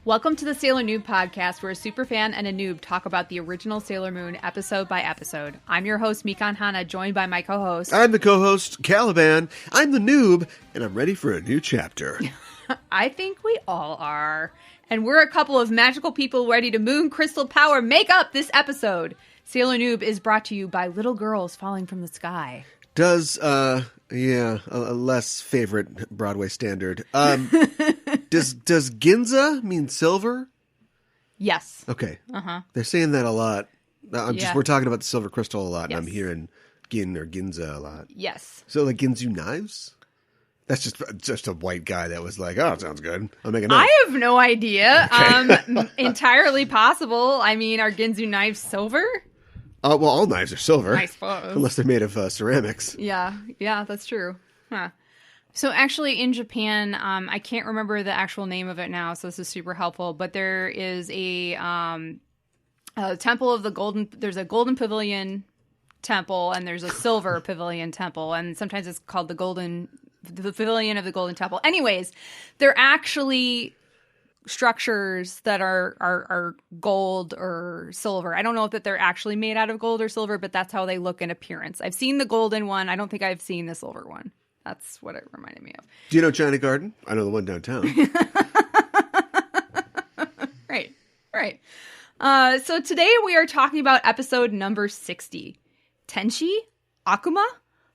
Welcome to the Sailor Noob podcast, where a superfan and a noob talk about the original Sailor Moon episode by episode. I'm your host, Mikan Hana, joined by my co-host. I'm the co-host, Caliban. I'm the noob, and I'm ready for a new chapter. I think we all are. And we're a couple of magical people ready to moon crystal power make up this episode. Sailor Noob is brought to you by little girls falling from the sky. Does, a less favorite Broadway standard. Does Ginza mean silver? Yes. Okay. Uh-huh. They're saying that a lot. We're talking about the silver crystal a lot, yes. and I'm hearing Gin or Ginza a lot. Yes. So like Ginzu knives? That's just a white guy that was like, oh, it sounds good. I'll make a knife. I have no idea. Okay. Entirely possible. I mean, are Ginzu knives silver? Well, all knives are silver. I suppose. Unless they're made of ceramics. Yeah, that's true. Huh. So actually in Japan, I can't remember the actual name of it now, so this is super helpful, but there is a temple of the golden, there's a golden pavilion temple, and there's a silver pavilion temple, and sometimes it's called the pavilion of the golden temple. Anyways, they're actually structures that are gold or silver. I don't know if they're actually made out of gold or silver, but that's how they look in appearance. I've seen the golden one. I don't think I've seen the silver one. That's what it reminded me of. Do you know China Garden? I know the one downtown. Right. So today we are talking about episode number 60. Tenshi? Akuma?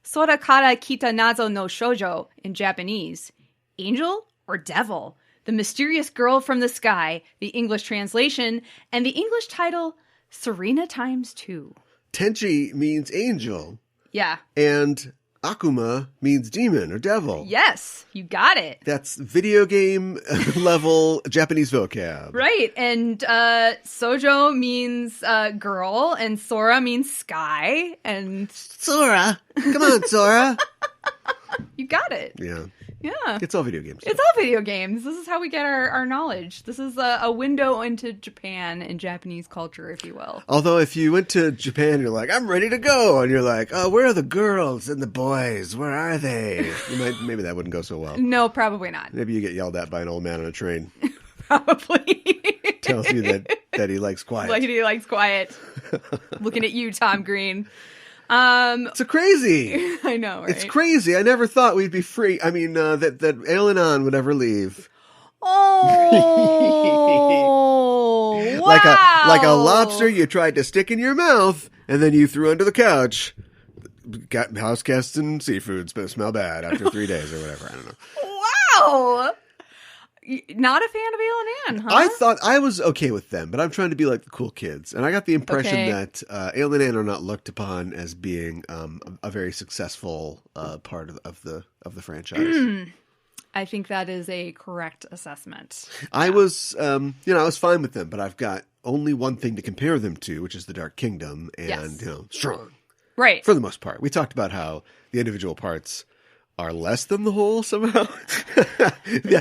Sora kara kita nazo no shoujo in Japanese. Angel or devil? The mysterious girl from the sky, the English translation, and the English title, Serena times 2. Tenchi means angel. Yeah. And Akuma means demon or devil. Yes, you got it. That's video game level Japanese vocab. Right. And Sojo means girl, and Sora means sky. And Sora. Come on, Sora. You got it. Yeah. Yeah. It's all video games. It's all video games. This is how we get our knowledge. This is a window into Japan and Japanese culture, if you will. Although if you went to Japan, you're like, I'm ready to go. And you're like, oh, where are the girls and the boys? Where are they? Maybe that wouldn't go so well. No, probably not. Maybe you get yelled at by an old man on a train. Probably. Tells you that he likes quiet. Like he likes quiet. Looking at you, Tom Green. It's crazy. I know, right? It's crazy. I never thought we'd be free. I mean, that Ail and An would ever leave. Oh, wow. Like a lobster you tried to stick in your mouth and then you threw under the couch. Got house guests and seafoods, but smell bad after 3 days or whatever. I don't know. Wow. Not a fan of Ail and An, huh? I thought I was okay with them, but I'm trying to be like the cool kids. And I got the impression that Ail and An are not looked upon as being a very successful part of the franchise. I think that is a correct assessment. I was, I was fine with them, but I've got only one thing to compare them to, which is the Dark Kingdom, and strong. Right. For the most part. We talked about how the individual parts are less than the whole somehow.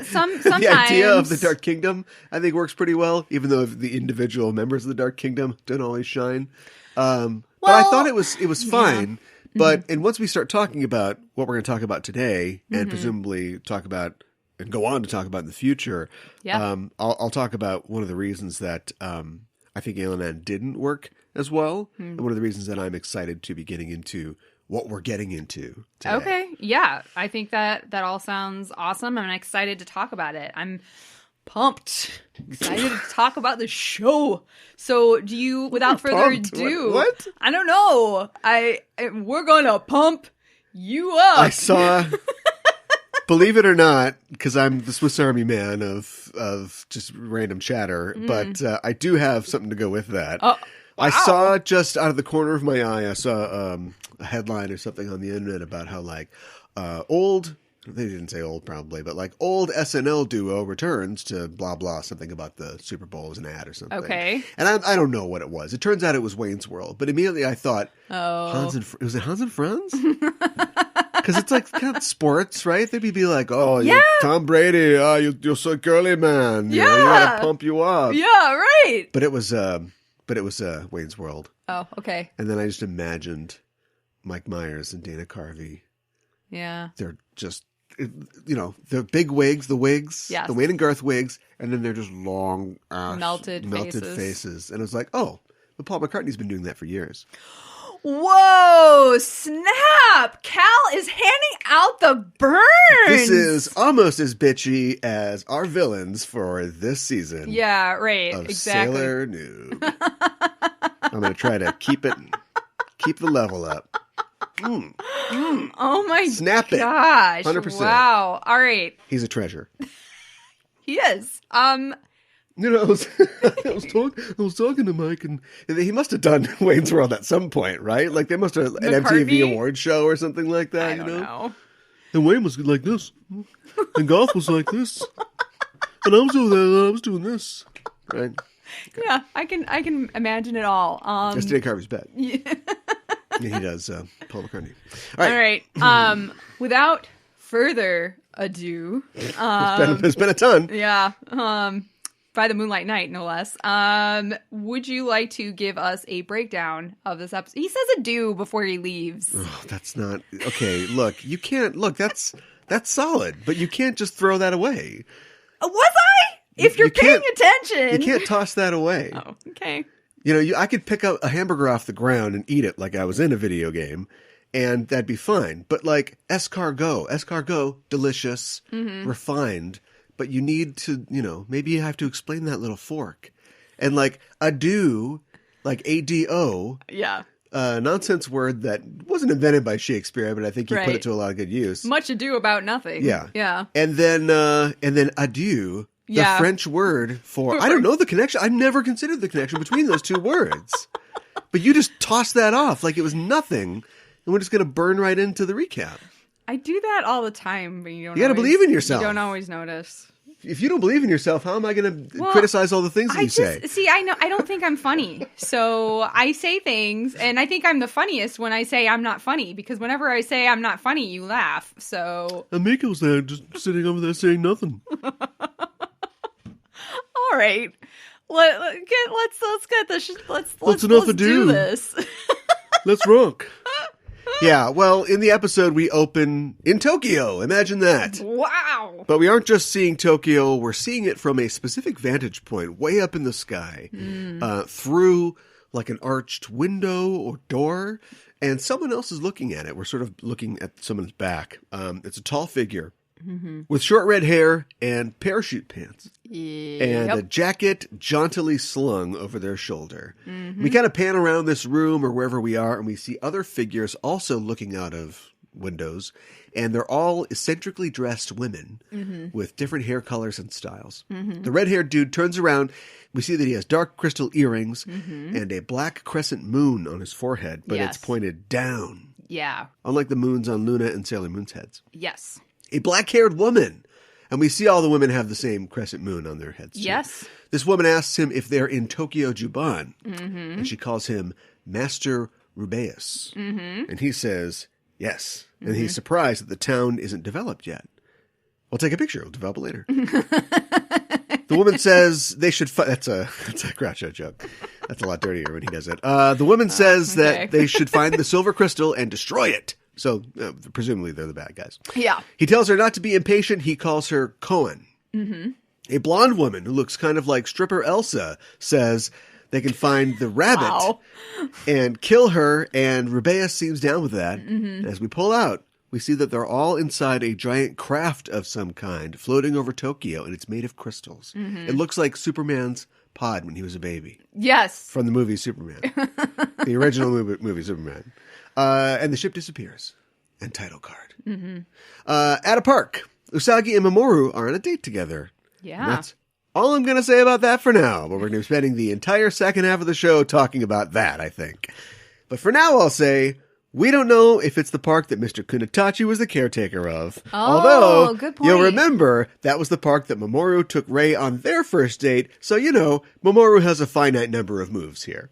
Sometimes. The idea of the Dark Kingdom, I think, works pretty well, even though the individual members of the Dark Kingdom don't always shine. But I thought it was fine. Yeah. But and once we start talking about what we're going to talk about today, and presumably talk about and go on to talk about in the future, I'll talk about one of the reasons that I think Ail and An didn't work as well, and one of the reasons that I'm excited to be getting into what we're getting into today. Okay, yeah. I think that all sounds awesome. I'm excited to talk about it. I'm pumped. Excited to talk about the show. So do you, without further ado... What? I don't know. We're going to pump you up. I saw... Believe it or not, because I'm the Swiss Army man of just random chatter, but I do have something to go with that. Wow. I saw just out of the corner of my eye, I saw a headline or something on the internet about how old, they didn't say old probably, but old SNL duo returns to blah, blah, something about the Super Bowl was an ad or something. Okay. And I don't know what it was. It turns out it was Wayne's World, but immediately I thought, was it Hans and Franz? Because it's like kind of sports, right? They'd be like, "Oh, you're Tom Brady. Oh, you're so girly, man. You know, you gotta pump you up." Yeah, right. But it was Wayne's World. Oh, okay. And then I just imagined Mike Myers and Dana Carvey. Yeah. They're just, the big wigs, the Wayne and Garth wigs, and then they're just long, melted faces. And it was like, oh, but Paul McCartney's been doing that for years. Whoa, snap! Cal is handing out the burns! This is almost as bitchy as our villains for this season. Yeah, right, of exactly. Sailor Noob. I'm going to try to keep the level up. Oh my Snap gosh. 100%. Wow. All right. He's a treasure. He is. I was talking to Mike, and he must have done Wayne's World at some point, right? Like they must have an MTV award show or something like that. I don't know. And Wayne was like this, and Golf was like this, and I was doing this, right? Yeah, I can imagine it all. That's Dana Carvey's bet. Yeah. Yeah, he does Paul McCartney. All right. Without further ado, it's been a ton. Yeah. By the Moonlight Night, no less. Would you like to give us a breakdown of this episode? He says adieu before he leaves. Oh, that's not okay. Look, you can't look. That's solid, but you can't just throw that away. Was I? If you're paying attention, you can't toss that away. Oh, okay. I could pick up a hamburger off the ground and eat it like I was in a video game, and that'd be fine. But like escargot, delicious, refined. But you need to, maybe you have to explain that little fork. And like ado, like ADO. Yeah. Nonsense word that wasn't invented by Shakespeare, but I think he put it to a lot of good use. Much ado about nothing. Yeah. Yeah. And then adieu, the French word for, I don't know the connection. I've never considered the connection between those two words. But you just tossed that off like it was nothing. And we're just going to burn right into the recap. I do that all the time, but you got to believe in yourself. You don't always notice. If you don't believe in yourself, how am I going to criticize all the things that you say? See, I don't think I'm funny. So I say things, and I think I'm the funniest when I say I'm not funny, because whenever I say I'm not funny, you laugh. So Amiko's there, just sitting over there saying nothing. All right. Let's get this. Let's do this. Let's rock. Yeah, well, in the episode, we open in Tokyo. Imagine that. Wow. But we aren't just seeing Tokyo. We're seeing it from a specific vantage point way up in the sky through like an arched window or door. And someone else is looking at it. We're sort of looking at someone's back. It's a tall figure with short red hair and parachute pants. And a jacket jauntily slung over their shoulder. We kind of pan around this room or wherever we are, and we see other figures also looking out of windows, and they're all eccentrically dressed women with different hair colors and styles. The red-haired dude turns around. We see that he has dark crystal earrings and a black crescent moon on his forehead, but it's pointed down. Yeah. Unlike the moons on Luna and Sailor Moon's heads. Yes. A black-haired woman. And we see all the women have the same crescent moon on their heads, too. Yes. This woman asks him if they're in Tokyo Juban, and she calls him Master Rubeus. And he says, yes. And he's surprised that the town isn't developed yet. We'll take a picture. We'll develop it later. The woman says they should that's a Groucho joke. That's a lot dirtier when he does it. The woman says that they should find the silver crystal and destroy it. So, presumably they're the bad guys. Yeah. He tells her not to be impatient. He calls her koan. A blonde woman who looks kind of like stripper Elsa says they can find the rabbit and kill her, and Rubeus seems down with that. As we pull out, we see that they're all inside a giant craft of some kind floating over Tokyo, and it's made of crystals. It looks like Superman's pod when he was a baby. Yes. From the movie Superman. The original movie Superman. And the ship disappears. And title card. At a park, Usagi and Mamoru are on a date together. Yeah. And that's all I'm going to say about that for now. But we're going to be spending the entire second half of the show talking about that, I think. But for now, I'll say, we don't know if it's the park that Mr. Kunitachi was the caretaker of. Although, good point. You'll remember, that was the park that Mamoru took Rei on their first date. So, Mamoru has a finite number of moves here.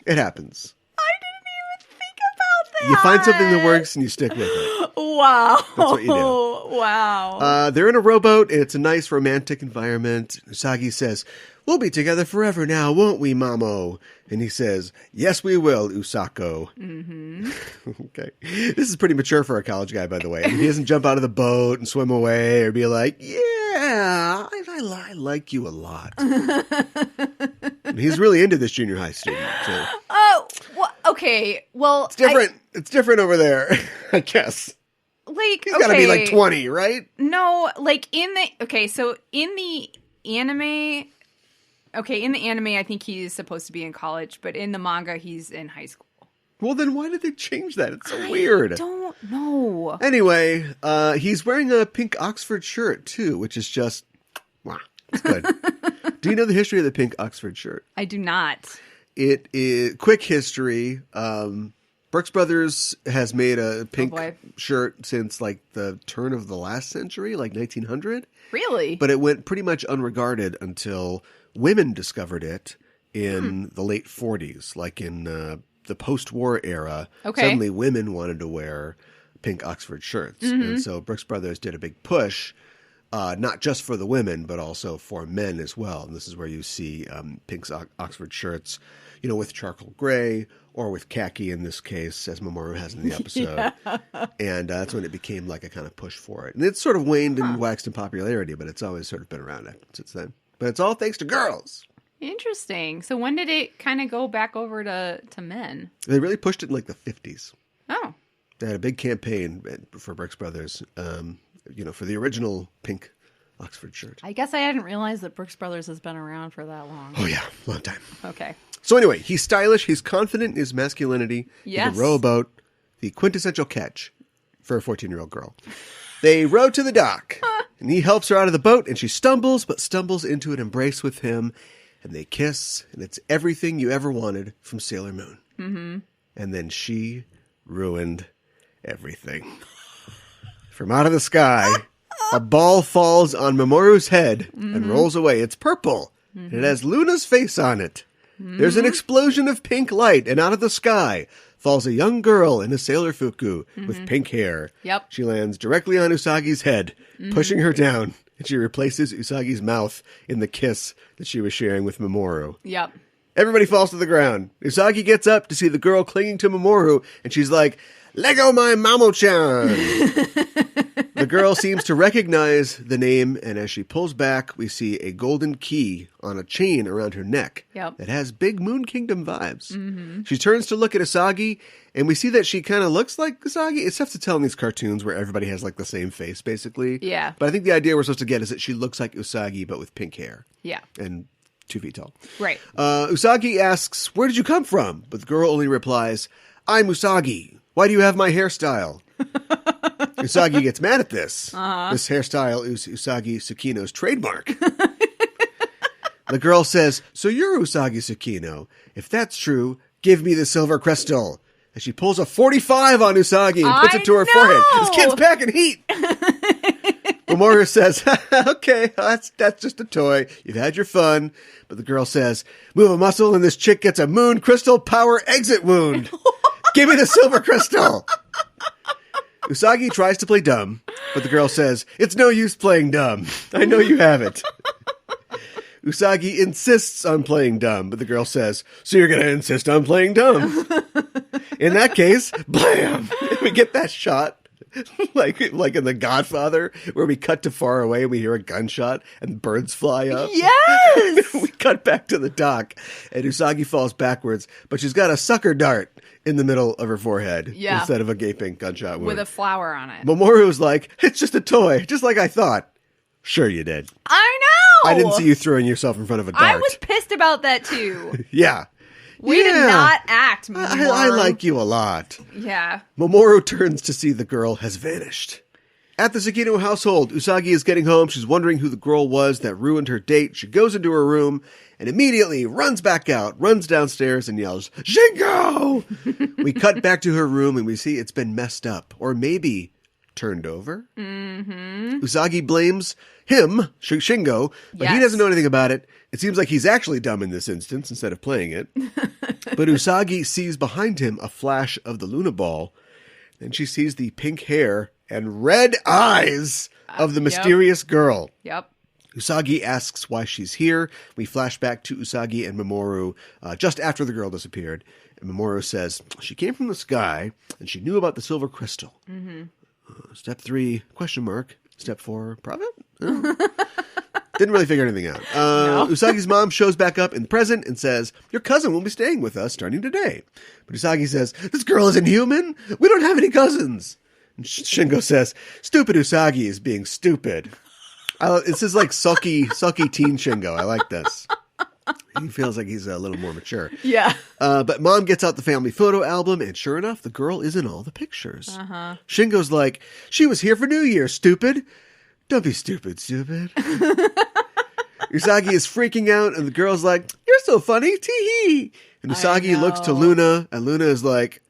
It happens. I didn't even think about You find something that works and you stick with it. Wow. That's what you do. Wow. They're in a rowboat, and it's a nice romantic environment. Usagi says, "We'll be together forever now, won't we, Mamo?" And he says, "Yes, we will, Usako." Mm-hmm. Okay. This is pretty mature for a college guy, by the way. I mean, he doesn't jump out of the boat and swim away or be like, "Yeah, I like you a lot." He's really into this junior high student. So. Oh, well, okay. Well, it's different. It's different over there, I guess. Like, he's got to be like 20, right? No, like so in the anime, I think he's supposed to be in college, but in the manga, he's in high school. Well, then why did they change that? It's so weird. I don't know. Anyway, he's wearing a pink Oxford shirt, too, which is just, wow, it's good. Do you know the history of the pink Oxford shirt? I do not. It is, quick history, Brooks Brothers has made a pink shirt since like the turn of the last century, like 1900. Really? But it went pretty much unregarded until women discovered it in the late 40s, like in the post-war era. Okay. Suddenly women wanted to wear pink Oxford shirts. And so Brooks Brothers did a big push, not just for the women, but also for men as well. And this is where you see pink Oxford shirts, you know, with charcoal gray or with khaki in this case, as Mamoru has in the episode. Yeah. And that's when it became like a kind of push for it. And it's sort of waned and waxed in popularity, but it's always sort of been around since then. But it's all thanks to girls. Interesting. So when did it kind of go back over to men? They really pushed it in like the 50s. Oh. They had a big campaign for Brooks Brothers, you know, for the original pink Oxford shirt. I guess I hadn't realized that Brooks Brothers has been around for that long. Oh, yeah. Long time. Okay. So anyway, he's stylish. He's confident in his masculinity. Yes. He can row a boat. The quintessential catch for a 14-year-old girl. They row to the dock, and he helps her out of the boat, and she stumbles into an embrace with him, and they kiss, and it's everything you ever wanted from Sailor Moon. Mm-hmm. And then she ruined everything. From out of the sky, a ball falls on Mamoru's head and rolls away. It's purple, and it has Luna's face on it. There's an explosion of pink light, and out of the sky falls a young girl in a sailor fuku with pink hair. Yep. She lands directly on Usagi's head, pushing her down, and she replaces Usagi's mouth in the kiss that she was sharing with Mamoru. Yep. Everybody falls to the ground. Usagi gets up to see the girl clinging to Mamoru, and she's like, "Lego my Mamo-chan!" The girl seems to recognize the name, and as she pulls back, we see a golden key on a chain around her neck. Yep. That has big Moon Kingdom vibes. Mm-hmm. She turns to look at Usagi, and we see that she kind of looks like Usagi. It's tough to tell in these cartoons where everybody has like the same face, basically. Yeah. But I think the idea we're supposed to get is that she looks like Usagi, but with pink hair. Yeah. And 2 feet tall. Right. Usagi asks, "Where did you come from?" But the girl only replies, "I'm Usagi. Why do you have my hairstyle?" Usagi gets mad at this. Uh-huh. This hairstyle is Usagi Tsukino's trademark. The girl says, "So you're Usagi Tsukino. If that's true, give me the silver crystal." And she pulls a 45 on Usagi and puts it to her forehead. This kid's packing heat. Mamoru says, "Okay, that's just a toy. You've had your fun." But the girl says, "Move a muscle and this chick gets a moon crystal power exit wound. Give me the silver crystal." Usagi tries to play dumb, but the girl says, "It's no use playing dumb. I know you have it." Usagi insists on playing dumb, but the girl says, "So you're going to insist on playing dumb?" In that case, blam! We get that shot. like in The Godfather, where we cut to far away and we hear a gunshot and birds fly up. Yes! We cut back to the dock and Usagi falls backwards, but she's got a sucker dart in the middle of her forehead instead of a gaping gunshot wound. With a flower on it. Mamoru's like, "It's just a toy, just like I thought." Sure you did. I know! I didn't see you throwing yourself in front of a dart. I was pissed about that too. Yeah. Way to not act, Mamoru. I like you a lot. Yeah. Mamoru turns to see the girl has vanished. At the Tsukino household, Usagi is getting home. She's wondering who the girl was that ruined her date. She goes into her room and immediately runs back out, runs downstairs and yells, "Shingo!" We cut back to her room and we see it's been messed up. Or maybe turned over. Usagi blames him, Shingo, but he doesn't know anything about it. It seems like he's actually dumb in this instance instead of playing it. But Usagi sees behind him a flash of the Luna ball. Then she sees the pink hair and red eyes of the mysterious girl. Yep. Usagi asks why she's here. We flash back to Usagi and Mamoru just after the girl disappeared. And Mamoru says, she came from the sky and she knew about the silver crystal. Step 3, question mark. Step 4, profit? Didn't really figure anything out. No. Usagi's mom shows back up in the present and says, your cousin will be staying with us starting today. But Usagi says, this girl isn't human. We don't have any cousins. And Shingo says, stupid Usagi is being stupid. This is like sulky teen Shingo. I like this. He feels like he's a little more mature. Yeah. But mom gets out the family photo album, and sure enough, the girl is in all the pictures. Shingo's like, she was here for New Year, stupid. Don't be stupid. Usagi is freaking out, and the girl's like, you're so funny, tee-hee. And Usagi looks to Luna, and Luna is like,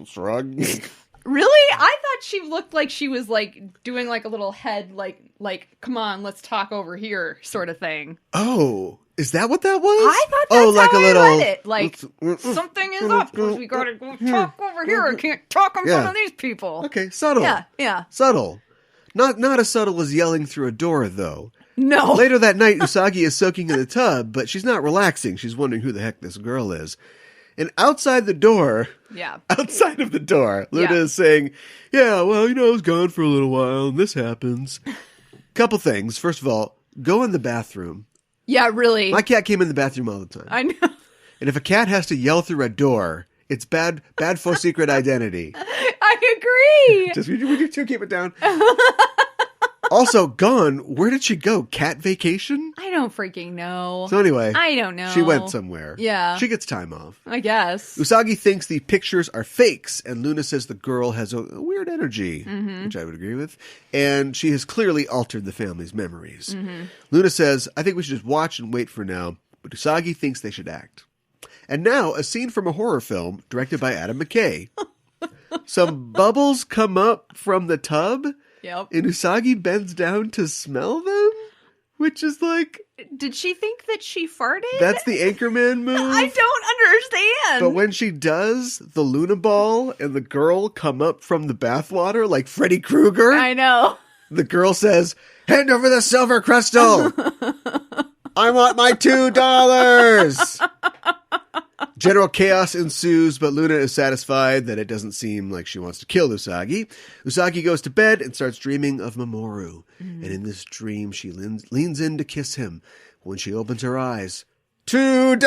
shrug. Really? I thought she looked like she was like doing like a little head, like, come on, let's talk over here sort of thing. Oh, is that what that was? I thought that's like how a little, I read it. Like, something is up because we gotta go talk over here. I can't talk in front of these people. Okay, subtle. Yeah. Subtle. Not as subtle as yelling through a door, though. No. Later that night, Usagi is soaking in the tub, but she's not relaxing. She's wondering who the heck this girl is. And outside of the door, Luna is saying, I was gone for a little while, and this happens. Couple things. First of all, go in the bathroom. Yeah, really. My cat came in the bathroom all the time. I know. And if a cat has to yell through a door, it's bad for secret identity. I agree. Would you two keep it down? Also, gone. Where did she go? Cat vacation? I don't freaking know. So anyway. I don't know. She went somewhere. Yeah. She gets time off. I guess. Usagi thinks the pictures are fakes, and Luna says the girl has a weird energy, which I would agree with, and she has clearly altered the family's memories. Luna says, I think we should just watch and wait for now, but Usagi thinks they should act. And now, a scene from a horror film directed by Adam McKay. Some bubbles come up from the tub. Yep. And Usagi bends down to smell them, which is like... Did she think that she farted? That's the Anchorman move. I don't understand. But when she does, the Luna ball and the girl come up from the bathwater like Freddy Krueger. I know. The girl says, hand over the silver crystal. I want my $2. General chaos ensues, but Luna is satisfied that it doesn't seem like she wants to kill Usagi. Usagi goes to bed and starts dreaming of Mamoru. And in this dream, she leans in to kiss him. When she opens her eyes, $2!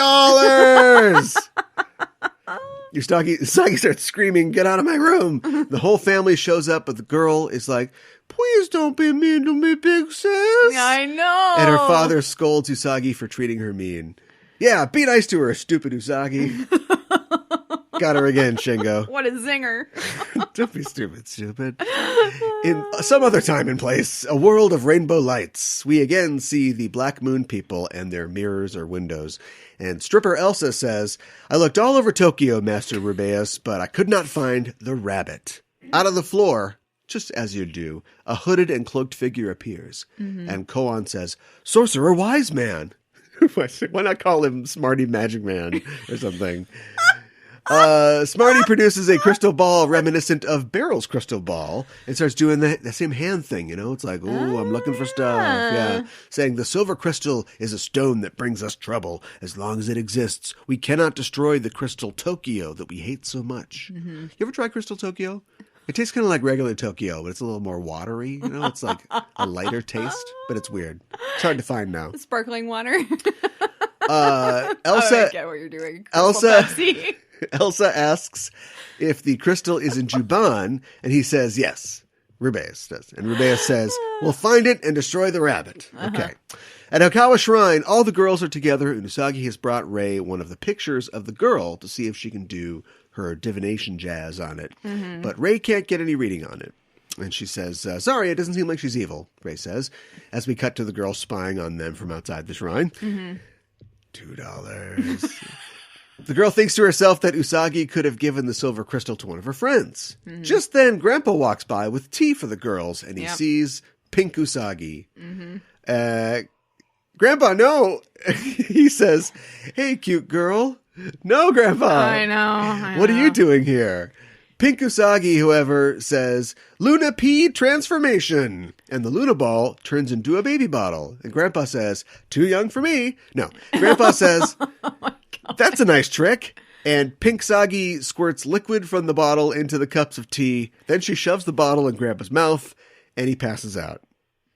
Usagi starts screaming, get out of my room. The whole family shows up, but the girl is like, please don't be mean to me, big sis. I know. And her father scolds Usagi for treating her mean. Yeah, be nice to her, stupid Usagi. Got her again, Shingo. What a zinger. Don't be stupid. In some other time and place, a world of rainbow lights, we again see the Black Moon people and their mirrors or windows. And stripper Elsa says, I looked all over Tokyo, Master Rubeus, but I could not find the rabbit. Out of the floor, just as you do, a hooded and cloaked figure appears. And Koan says, Sorcerer Wise Man. Why not call him Smarty Magicman or something? Smarty produces a crystal ball reminiscent of Barrel's crystal ball and starts doing the same hand thing, It's like, I'm looking for stuff. Yeah. Saying the silver crystal is a stone that brings us trouble. As long as it exists, we cannot destroy the crystal Tokyo that we hate so much. You ever try crystal Tokyo? It tastes kind of like regular Tokyo, but it's a little more watery. It's like a lighter taste, but it's weird. It's hard to find now. Sparkling water. Elsa, I get what you're doing. Elsa asks if the crystal is in Juban, and he says yes. Rubeus does. And Rubeus says, we'll find it and destroy the rabbit. Okay. At Okawa Shrine, all the girls are together, and Usagi has brought Rei one of the pictures of the girl to see if she can do her divination jazz on it. But Rei can't get any reading on it. And she says, sorry, it doesn't seem like she's evil, Rei says, as we cut to the girl spying on them from outside the shrine. $2. The girl thinks to herself that Usagi could have given the silver crystal to one of her friends. Just then, Grandpa walks by with tea for the girls, and he sees pink Usagi. Grandpa, no! He says, hey, cute girl. No, Grandpa. I know. What are you doing here? Pink Usagi, however, says, Luna P transformation. And the Luna ball turns into a baby bottle. And Grandpa says, too young for me. No, Grandpa says, Oh my God. that's a nice trick. And Pink Sagi squirts liquid from the bottle into the cups of tea. Then she shoves the bottle in Grandpa's mouth, and he passes out.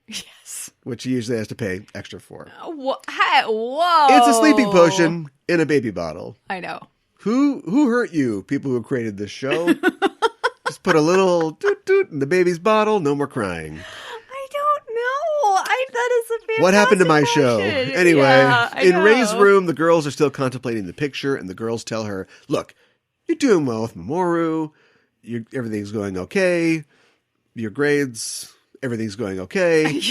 Yes. Which he usually has to pay extra for. Whoa. It's a sleeping potion in a baby bottle. I know. Who hurt you, people who created this show? Just put a little toot-toot in the baby's bottle, no more crying. I don't know. That is a fantastic What happened to my show? question. Anyway, Yeah, in know. Ray's room, the girls are still contemplating the picture, and the girls tell her, look, you're doing well with Mamoru. Everything's going okay. Your grades, everything's going okay.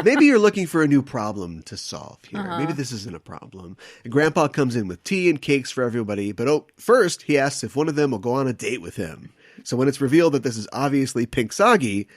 Maybe you're looking for a new problem to solve here. Maybe this isn't a problem. And Grandpa comes in with tea and cakes for everybody, but first he asks if one of them will go on a date with him. So when it's revealed that this is obviously Pink Sagi,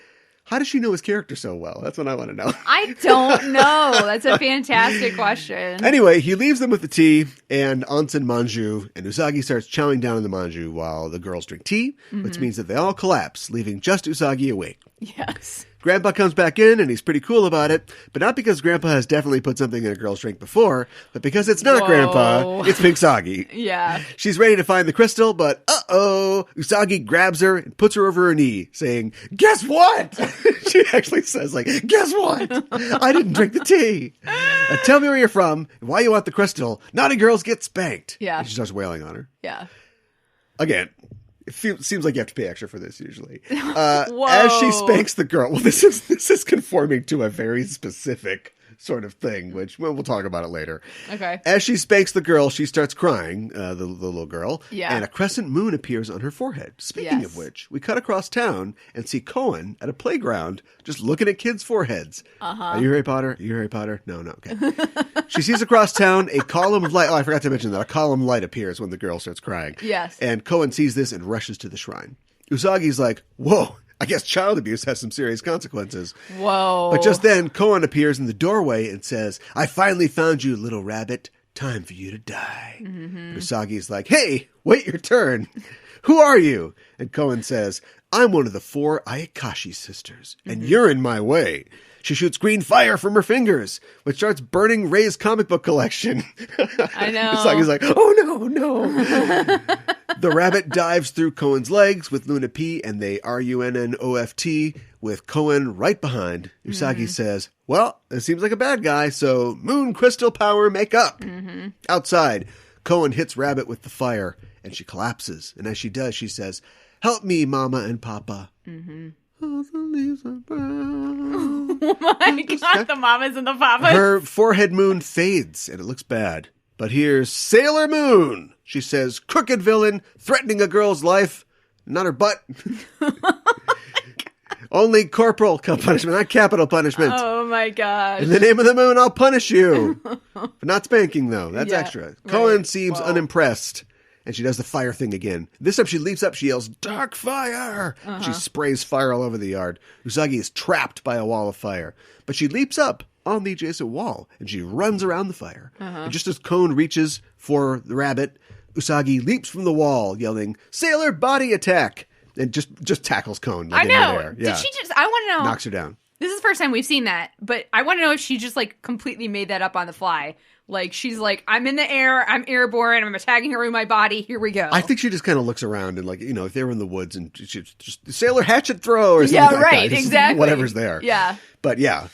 how does she know his character so well? That's what I want to know. I don't know. That's a fantastic question. Anyway, he leaves them with the tea and onsen manju, and Usagi starts chowing down on the manju while the girls drink tea, which means that they all collapse, leaving just Usagi awake. Yes. Grandpa comes back in, and he's pretty cool about it, but not because Grandpa has definitely put something in a girl's drink before, but because it's not Whoa. Grandpa, it's Pink Sagi. Yeah. She's ready to find the crystal, but uh-oh, Usagi grabs her and puts her over her knee, saying, guess what? She actually says, guess what? I didn't drink the tea. Now tell me where you're from and why you want the crystal. Naughty girls get spanked. Yeah. And she starts wailing on her. Yeah. Again, it seems like you have to pay extra for this usually. As she spanks the girl, well, this is conforming to a very specific sort of thing, which we'll talk about it later. Okay. As she spanks the girl, she starts crying, the little girl, Yeah. and a crescent moon appears on her forehead. Speaking Yes. of which, we cut across town and see Koan at a playground just looking at kids' foreheads. Are you Harry Potter? Are you Harry Potter? No, okay. She sees across town a column of light. Oh, I forgot to mention that. A column of light appears when the girl starts crying. Yes. And Koan sees this and rushes to the shrine. Usagi's like, whoa, I guess child abuse has some serious consequences. Whoa. But just then, Koan appears in the doorway and says, I finally found you, little rabbit. Time for you to die. And Usagi's like, hey, wait your turn. Who are you? And Koan says, I'm one of the 4 Ayakashi sisters, and you're in my way. She shoots green fire from her fingers, which starts burning Ray's comic book collection. I know. Usagi's like, oh, no. The rabbit dives through Koan's legs with Luna P, and they RUNNOFT with Koan right behind. Usagi says, well, it seems like a bad guy, so moon crystal power make up. Outside, Koan hits Rabbit with the fire, and she collapses. And as she does, she says, help me, Mama and Papa. All the leaves are brown. Oh my God, the mamas and the papas. Her forehead moon fades, and it looks bad. But here's Sailor Moon. She says, crooked villain, threatening a girl's life. Not her butt. Only corporal punishment, not capital punishment. Oh my gosh. In the name of the moon, I'll punish you. But not spanking, though. That's extra. Koan seems unimpressed. And she does the fire thing again. This time she leaps up, she yells, dark fire! She sprays fire all over the yard. Usagi is trapped by a wall of fire. But she leaps up on the adjacent wall, and she runs around the fire. And just as Koan reaches for the rabbit, Usagi leaps from the wall, yelling, sailor body attack! And just tackles Koan. I know. Midair. Yeah. Did she just, I want to know. Knocks her down. This is the first time we've seen that, but I want to know if she just completely made that up on the fly. She's like, I'm in the air, I'm airborne, I'm attacking her with my body, here we go. I think she just kind of looks around and if they were in the woods and she just sailor hatchet throw or something like that. Just Exactly. Whatever's there. Yeah. But yeah.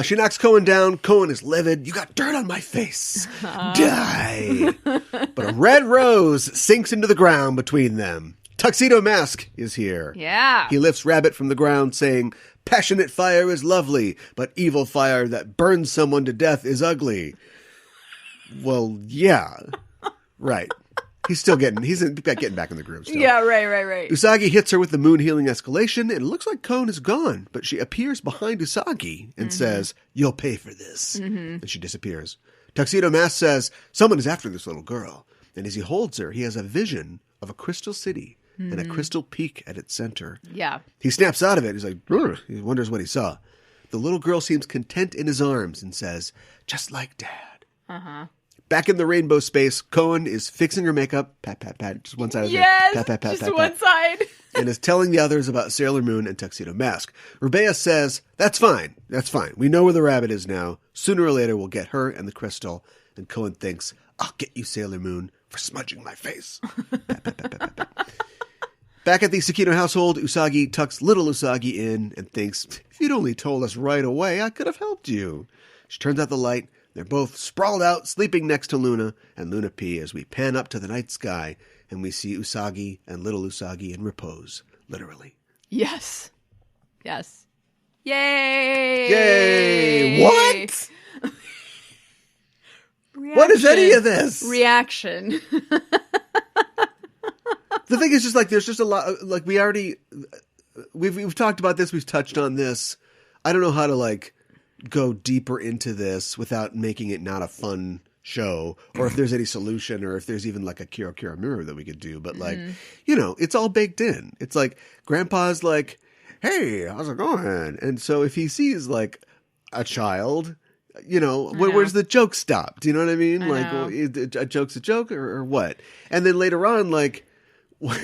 She knocks Koan down. Koan is livid. You got dirt on my face. Die. But a red rose sinks into the ground between them. Tuxedo Mask is here. Yeah. He lifts Rabbit from the ground saying, passionate fire is lovely, but evil fire that burns someone to death is ugly. Well, yeah. Right. He's getting back in the groove still. Yeah, right. Usagi hits her with the moon healing escalation, and it looks like Koan is gone, but she appears behind Usagi and says, you'll pay for this. And she disappears. Tuxedo Mask says, someone is after this little girl. And as he holds her, he has a vision of a crystal city and a crystal peak at its center. Yeah. He snaps out of it. He's like, "Brr." He wonders what he saw. The little girl seems content in his arms and says, "Just like Dad." Uh-huh. Back in the rainbow space, Koan is fixing her makeup. Pat, pat, pat. Just one side of it. Yes, Pat, pat, pat, just pat, one pat. side. And is telling the others about Sailor Moon and Tuxedo Mask. Rubeus says, "That's fine. That's fine. We know where the rabbit is now. Sooner or later, we'll get her and the crystal." And Koan thinks, "I'll get you, Sailor Moon, for smudging my face." Pat, pat, pat, pat, pat, pat. Back at the Sakino household, Usagi tucks little Usagi in and thinks, "If you'd only told us right away, I could have helped you." She turns out the light. They're both sprawled out, sleeping next to Luna and Luna P as we pan up to the night sky and we see Usagi and little Usagi in repose, literally. Yes. Yes. Yay! Yay! What? Reaction. What is any of this? Reaction. The thing is just like, there's just a lot, like we've talked about this, we've touched on this. I don't know how to like go deeper into this without making it not a fun show, or if there's any solution, or if there's even like a Kira Kira mirror that we could do. But like, it's all baked in. It's like Grandpa's like, "Hey, how's it going?" And so if he sees like a child, where's the joke stop? Do you know what I mean? A joke's a joke, or what? And then later on, like,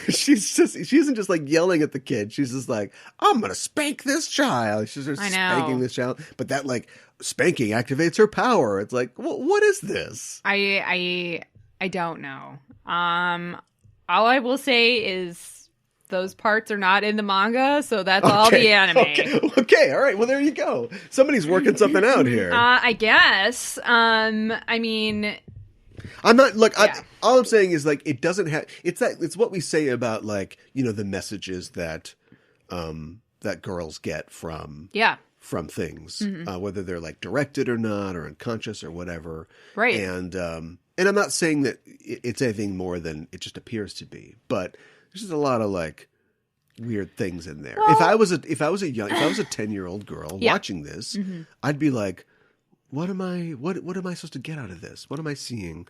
she isn't just like yelling at the kid. She's just like, "I'm gonna spank this child." She's just spanking this child, but that like spanking activates her power. It's like, what is this? I don't know. All I will say is those parts are not in the manga, so that's all the anime. Okay, all right. Well, there you go. Somebody's working something out here. I guess. I mean, I'm not all I'm saying is like it doesn't have. It's what we say about like the messages that that girls get from things, whether they're like directed or not, or unconscious or whatever. Right. And I'm not saying that it's anything more than it just appears to be, but there's just a lot of like weird things in there. Well, if I was a 10-year-old girl watching this, I'd be like, what am I supposed to get out of this? What am I seeing?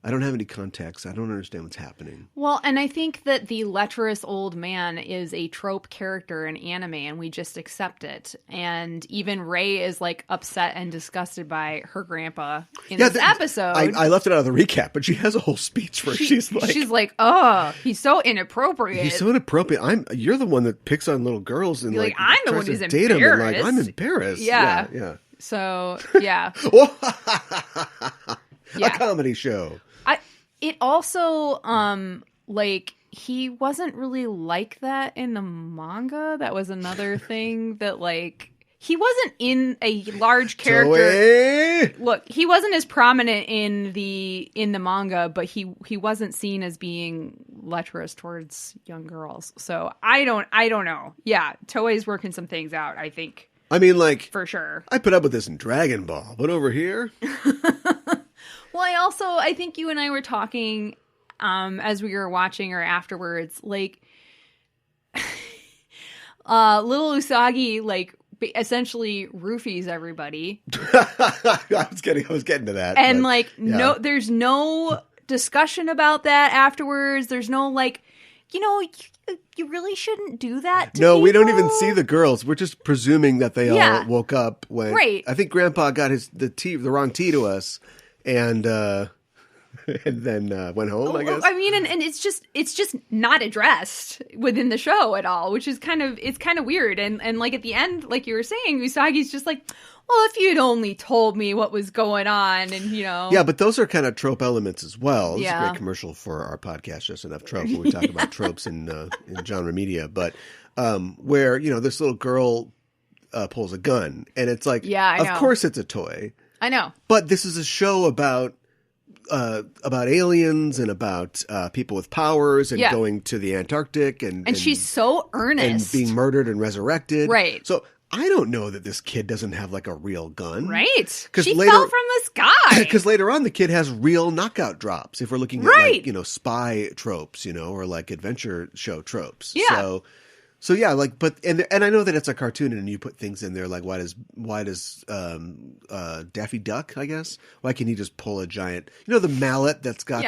I don't have any context. I don't understand what's happening. Well, and I think that the lecherous old man is a trope character in anime, and we just accept it. And even Rei is like upset and disgusted by her grandpa in this episode. I left it out of the recap, but she has a whole speech where she's like, "Oh, he's so inappropriate. He's so inappropriate. You're the one that picks on little girls and like I'm the one who's embarrassed. Him, like, I'm embarrassed." Yeah. So yeah. A comedy show. It also, like, he wasn't really like that in the manga. That was another thing that, like, he wasn't in a large character. Toei. Look, he wasn't as prominent in the manga, but he wasn't seen as being lecherous towards young girls. So I don't know. Yeah, Toei's working some things out, I think. I mean, like, for sure. I put up with this in Dragon Ball, but over here. Well, I think you and I were talking as we were watching or afterwards, like, little Usagi, like, essentially roofies everybody. I was getting to that. And, no, there's no discussion about that afterwards. There's no, like, you really shouldn't do that to people. We don't even see the girls. We're just presuming that they all woke up when... Right. I think Grandpa got the wrong tea to us. And then went home, I guess. I mean, and it's just not addressed within the show at all, which is kind of weird. And like at the end, like you were saying, Usagi's just like, "Well, if you'd only told me what was going on," and Yeah, but those are kind of trope elements as well. This is a great commercial for our podcast, Just Enough Trope, where we talk about tropes in genre media. But where this little girl pulls a gun, and it's like, of course it's a toy. I know. But this is a show about aliens and about people with powers and going to the Antarctic and she's so earnest and being murdered and resurrected. Right. So I don't know that this kid doesn't have like a real gun. Right. She fell from the sky. Because later on the kid has real knockout drops. If we're looking at like, spy tropes, or like adventure show tropes. Yeah. So yeah, like, but and I know that it's a cartoon, and you put things in there like why does Daffy Duck, I guess, why can he just pull a giant, the mallet that's got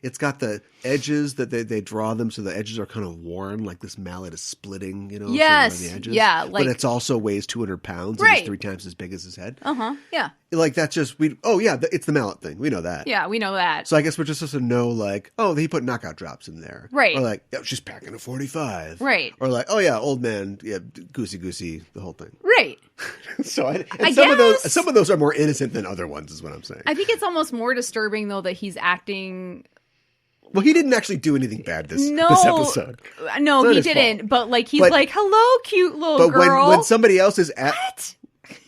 it's got the edges that they draw them so the edges are kind of worn, like this mallet is splitting, yes, so the edges. yeah, like, but it's also weighs 200 pounds and is 3 times as big as his head. Yeah. Like that's just it's the mallet thing. We know that. Yeah, we know that. So I guess we're just supposed to know like, oh, he put knockout drops in there, right? Or like, she's packing a 45, right? Or like, oh yeah, old man, goosey, the whole thing, right? So some of those are more innocent than other ones, is what I'm saying. I think it's almost more disturbing though that he's acting. Well, he didn't actually do anything bad this episode. No, he didn't. Fault. But like he's like, hello, cute little girl. But when somebody else is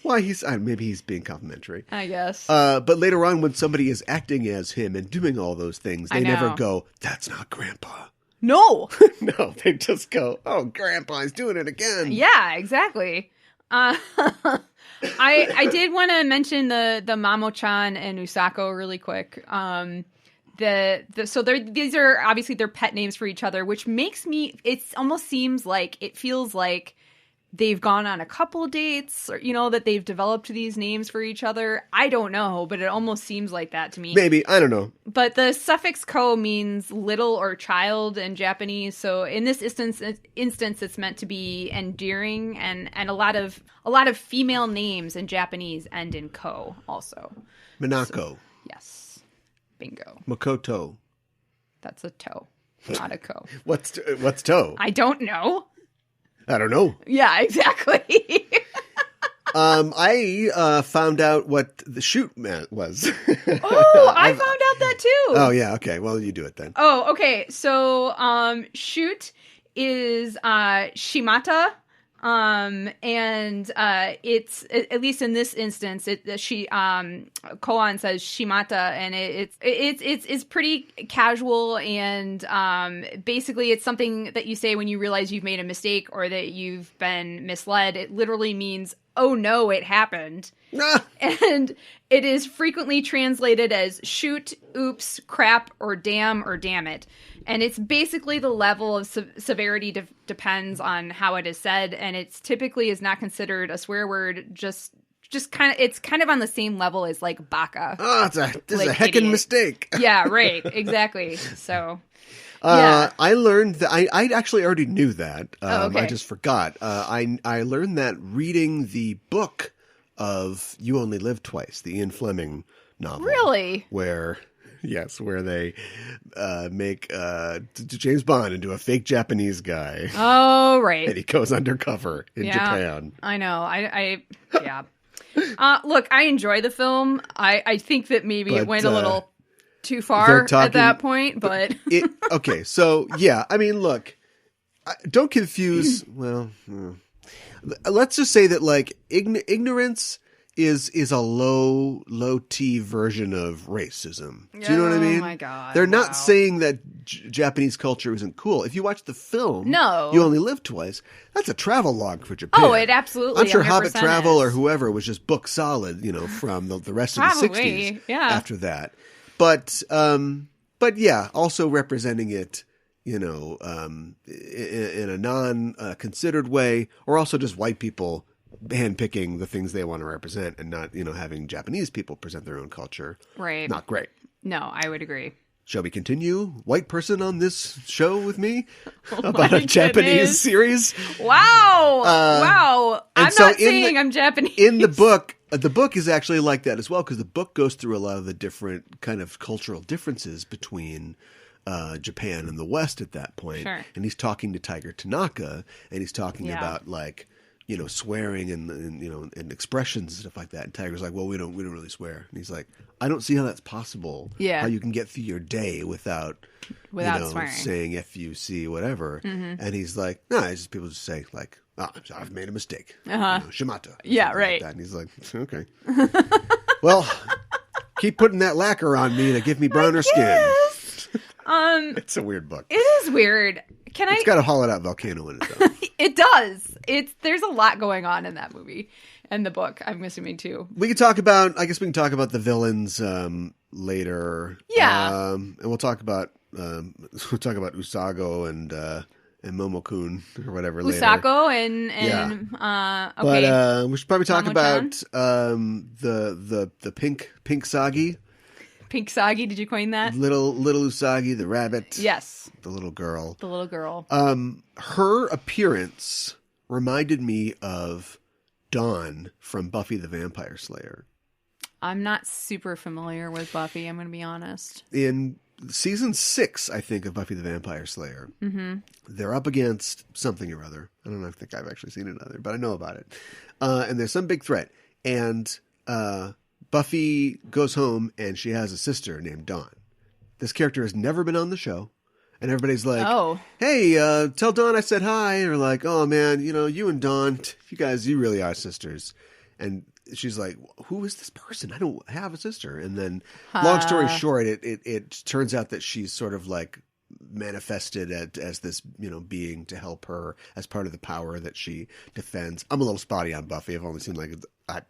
well, maybe he's being complimentary, I guess. But later on, when somebody is acting as him and doing all those things, they never go, "That's not Grandpa." No, no, they just go, "Oh, Grandpa's doing it again." Yeah, exactly. I did want to mention the Mamo-chan and Usako really quick. So these are obviously their pet names for each other, which makes me. It almost seems like it feels like they've gone on a couple dates, or that they've developed these names for each other. I don't know, but it almost seems like that to me. Maybe, I don't know. But the suffix ko means little or child in Japanese. So in this instance, it's meant to be endearing, and a lot of female names in Japanese end in ko also. Minako. So, yes. Bingo. Makoto. That's a toe, not a ko. What's toe? I don't know. I don't know. Yeah, exactly. I found out what the shoot was. I found out that too. Oh yeah, okay. Well, you do it then. Oh, okay. So, shoot is shimatta. And it's at least in this instance, koan says shimatta, and it's pretty casual, and basically it's something that you say when you realize you've made a mistake or that you've been misled. It literally means, oh no, it happened. And it is frequently translated as shoot, oops, crap, or damn it. And it's basically the level of severity depends on how it is said, and it's typically is not considered a swear word. Just kind of, it's kind of on the same level as like baka. Oh, this is a heckin' mistake. Yeah, right, exactly. So, I learned that I actually already knew that. Okay. I just forgot. I learned that reading the book of You Only Live Twice, the Ian Fleming novel. Really? Where they make James Bond into a fake Japanese guy. Oh, right. And he goes undercover in Japan. I know. Yeah. Look, I enjoy the film. I think that maybe it went a little too far at that point, but... Okay, so, yeah. I mean, look, don't confuse... Well, let's just say that, like, ignorance... is a low T version of racism. Do you know what I mean? Oh my God. They're not saying that Japanese culture isn't cool. If you watch the film, no, You Only Live Twice, that's a travel log for Japan. Oh, it absolutely I'm sure Hobbit Travel is. Or whoever was just book solid, from the rest of the 60s after that. But yeah, also representing it, in a non-considered way, or also just white people handpicking the things they want to represent and not, having Japanese people present their own culture. Right. Not great. No, I would agree. Shall we continue? White person on this show with me about a Japanese series? Wow. Wow. I'm not saying I'm Japanese. In the book is actually like that as well, because the book goes through a lot of the different kind of cultural differences between Japan and the West at that point. Sure. And he's talking to Tiger Tanaka, and he's talking about like, swearing and expressions and stuff like that. And Tiger's like, well, we don't really swear. And he's like, I don't see how that's possible. Yeah. How you can get through your day without swearing, saying F-U-C, whatever. Mm-hmm. And he's like, no, it's just people just say like, oh, I've made a mistake. Shimatta. Yeah, right. Like that. And he's like, okay. Well, keep putting that lacquer on me to give me browner skin. It's a weird book. It is weird. It's got a hollowed out volcano in it, though. It does. There's a lot going on in that movie and the book, I'm assuming, too. I guess we can talk about the villains later. Yeah. And we'll talk about Usago Momokun or whatever later. Usako and okay. But we should probably talk Mamo-chan? about the pink Sagi. Pink Sagi, did you coin that? Little Usagi, the rabbit. Yes. The little girl. The little girl. Her appearance reminded me of Dawn from Buffy the Vampire Slayer. I'm not super familiar with Buffy, I'm going to be honest. In season 6, I think, of Buffy the Vampire Slayer, they're up against something or other. I don't know if I've actually seen another, but I know about it. And there's some big threat. And Buffy goes home and she has a sister named Dawn. This character has never been on the show. And everybody's like, hey, tell Dawn I said hi. Or like, oh man, you and Dawn, you really are sisters. And she's like, who is this person? I don't have a sister. And then long story short, it turns out that she's sort of like manifested as this, being to help her as part of the power that she defends. I'm a little spotty on Buffy. I've only seen like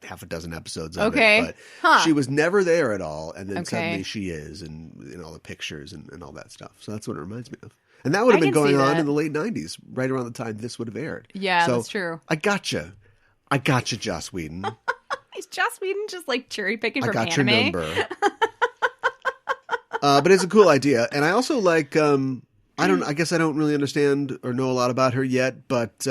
half a dozen episodes of it. But she was never there at all. And then suddenly she is, and in all the pictures and all that stuff. So that's what it reminds me of. And that would have been going on in the late 90s, right around the time this would have aired. Yeah, that's true. I gotcha, Joss Whedon. Is Joss Whedon just like cherry picking from got anime? your number. But it's a cool idea. And I also like, I guess I don't really understand or know a lot about her yet, but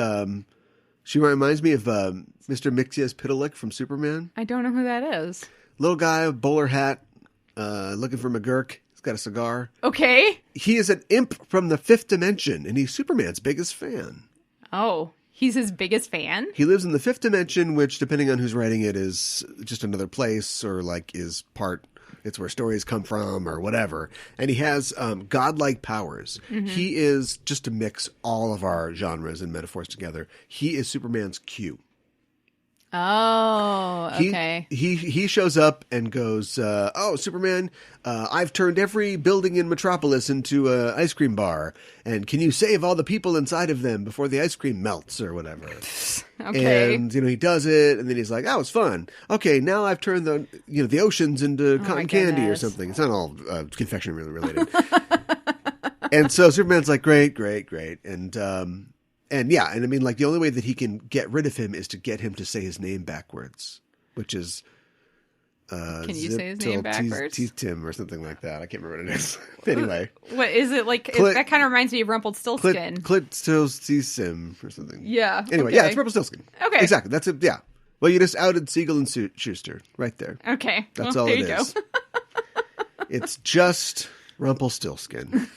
she reminds me of Mr. Mxyzptlk from Superman. I don't know who that is. Little guy, bowler hat, looking for McGurk. He's got a cigar. Okay. He is an imp from the 5th dimension, and he's Superman's biggest fan. Oh, he's his biggest fan? He lives in the 5th dimension, which, depending on who's writing it, is just another place or like is part... It's where stories come from or whatever. And he has godlike powers. He is, just to mix all of our genres and metaphors together, he is Superman's Q. Oh, okay. He shows up and goes, oh, Superman, I've turned every building in Metropolis into an ice cream bar. And can you save all the people inside of them before the ice cream melts or whatever? Okay. And, he does it. And then he's like, oh, it's fun. Okay, now I've turned the oceans into cotton candy or something. It's not all confectionery related. And so Superman's like, great. And yeah, and I mean, like, the only way that he can get rid of him is to get him to say his name backwards, which is... Can you say his name backwards? Teeth Tim or something like that. I can't remember what it is. Anyway. What is it like? That kind of reminds me of Rumpelstiltskin. Sim or something. Yeah. Anyway, yeah, it's Rumpelstiltskin. Okay. Exactly. That's it. Yeah. Well, you just outed Siegel and Schuster right there. Okay. That's all it is. There you go. It's just Rumpelstiltskin.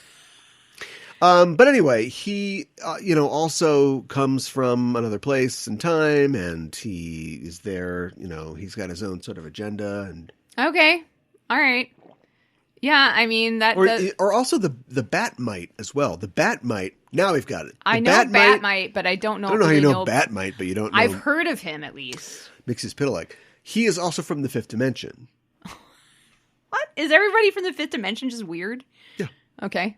But anyway, he, also comes from another place and time, and he is there, he's got his own sort of agenda. And okay. All right. Yeah, I mean, or also the Batmite as well. The Batmite, now we've got it. I know Batmite, but I don't know. I don't know how you know Batmite, but you don't know. I've heard of him at least. Mxyzptlk. He is also from the 5th dimension. What? Is everybody from the 5th dimension just weird? Yeah. Okay.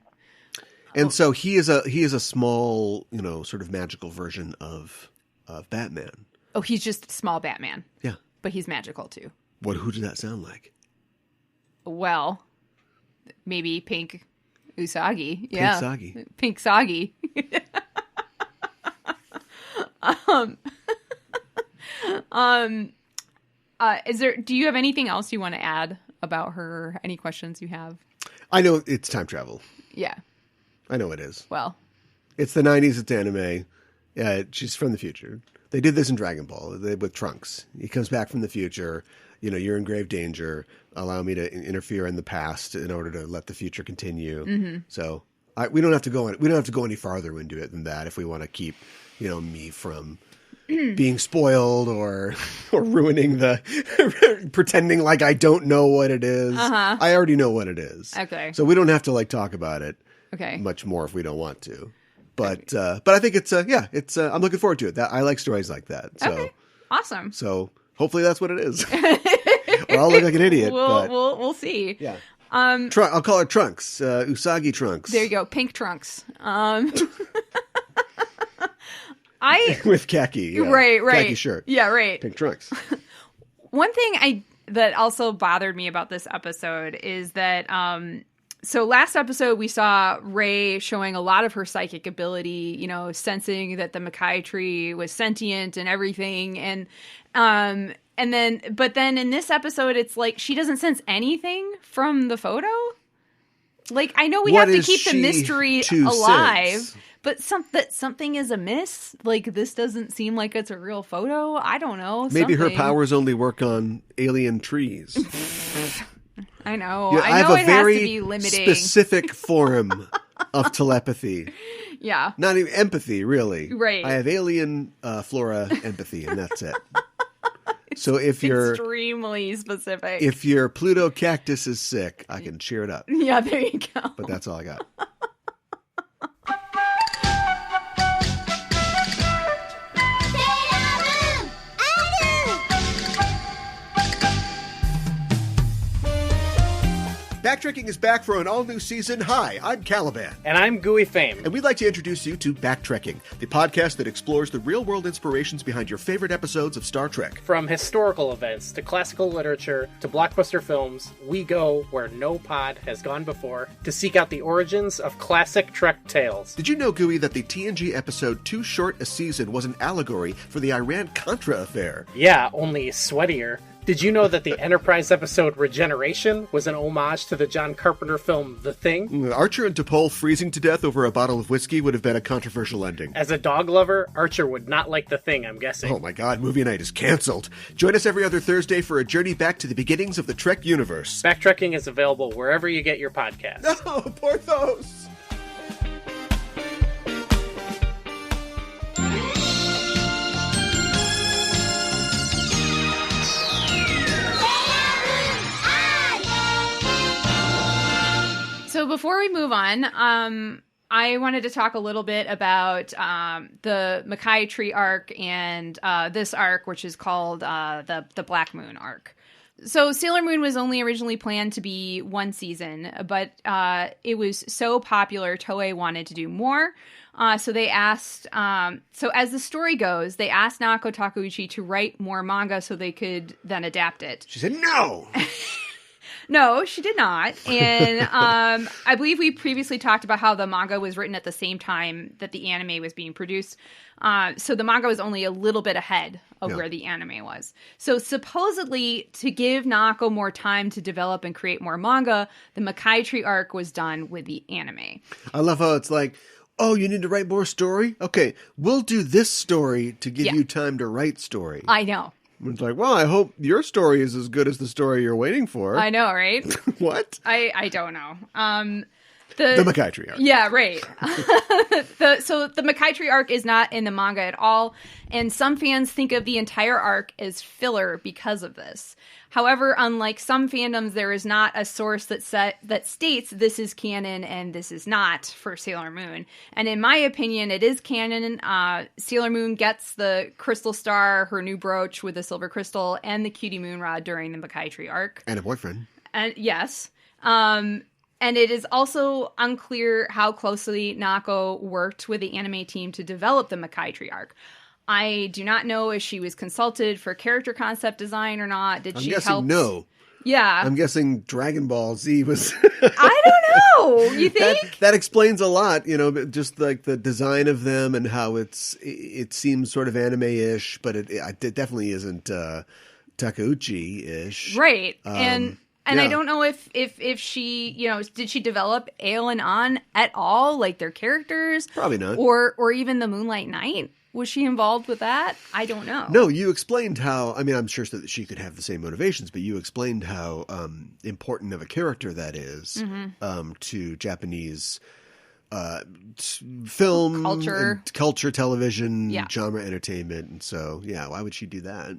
And so he is a small, sort of magical version of Batman. Oh, he's just small Batman. Yeah. But he's magical too. Who does that sound like? Well, maybe Pink Usagi. Yeah. Pink Sagi. Do you have anything else you want to add about her? Any questions you have? I know it's time travel. Yeah. I know it is. Well, it's the 90s. It's anime. She's from the future. They did this in Dragon Ball with Trunks. He comes back from the future. You're in grave danger. Allow me to interfere in the past in order to let the future continue. Mm-hmm. So we don't have to go. We don't have to go any farther into it than that if we want to keep, me from being spoiled or ruining pretending like I don't know what it is. Uh-huh. I already know what it is. Okay. So we don't have to talk about it. Okay. Much more if we don't want to. But I think it's I'm looking forward to it. I like stories like that. So okay. Awesome. So hopefully that's what it is. Or I'll look like an idiot. We'll see. Yeah. I'll call her Trunks. Usagi Trunks. There you go. Pink Trunks. With khaki. Yeah. Right. Khaki shirt. Yeah, right. Pink Trunks. One thing that also bothered me about this episode is that So last episode, we saw Rei showing a lot of her psychic ability, you know, sensing that the Makaya tree was sentient and everything. And then in this episode, it's like she doesn't sense anything from the photo. Like, I know we have to keep the mystery alive, but something is amiss. Like, this doesn't seem like it's a real photo. I don't know. Maybe her powers only work on alien trees. I know. Yeah, I know have a very has to be limiting. specific form of telepathy. Yeah. Not even empathy, really. Right. I have alien flora empathy, and that's it. So if you're extremely specific, if your Pluto cactus is sick, I can cheer it up. Yeah, there you go. But that's all I got. Backtracking is back for an all-new season. Hi, I'm Caliban. And I'm Gooey Fame. And we'd like to introduce you to Backtracking, the podcast that explores the real-world inspirations behind your favorite episodes of Star Trek. From historical events to classical literature to blockbuster films, we go where no pod has gone before to seek out the origins of classic Trek tales. Did you know, Gooey, that the TNG episode Too Short a Season was an allegory for the Iran-Contra affair? Yeah, only sweatier. Did you know that the Enterprise episode Regeneration was an homage to the John Carpenter film The Thing? Archer and T'Pol freezing to death over a bottle of whiskey would have been a controversial ending. As a dog lover, Archer would not like The Thing, I'm guessing. Oh my god, movie night is canceled. Join us every other Thursday for a journey back to the beginnings of the Trek universe. Backtracking is available wherever you get your podcasts. No, Porthos! So before we move on, I wanted to talk a little bit about the Makaya Tree Arc and this arc, which is called the Black Moon Arc. So Sailor Moon was only originally planned to be one season, but it was so popular, Toei wanted to do more. So they asked, so as the story goes, they asked Naoko Takeuchi to write more manga so they could then adapt it. She said no! No, she did not. And I believe we previously talked about how the manga was written at the same time that the anime was being produced. So the manga was only a little bit ahead of where the anime was. So supposedly, to give Naoko more time to develop and create more manga, the Makaya Tree Arc was done with the anime. I love how it's like, oh, you need to write more story? Okay, we'll do this story to give you time to write story. I know. It's like, well, I hope your story is as good as the story you're waiting for. I know, right? What? I don't know. The Makaya Tree Arc. Yeah, right. So the Makaya Tree Arc is not in the manga at all, and some fans think of the entire arc as filler because of this. However, unlike some fandoms, there is not a source that states this is canon and this is not for Sailor Moon. And in my opinion, it is canon. Sailor Moon gets the crystal star, her new brooch with the silver crystal, and the cutie moon rod during the Makaya Tree Arc. And a boyfriend. And yes. And it is also unclear how closely Naoko worked with the anime team to develop the Makaya Tree Arc. I do not know if she was consulted for character concept design or not. Did she help? I'm guessing no. Yeah. I'm guessing Dragon Ball Z was... I don't know. You think? That explains a lot, you know, just like the design of them and how it seems sort of anime-ish, but it definitely isn't Takeuchi-ish. Right. And I don't know if she, you know, did she develop Ail and An at all, like their characters? Probably not. Or even the Moonlight Knight? Was she involved with that? I don't know. No, you explained how, I mean, I'm sure that she could have the same motivations, but you explained how important of a character that is to Japanese film, culture, television, genre entertainment. And so, yeah, why would she do that?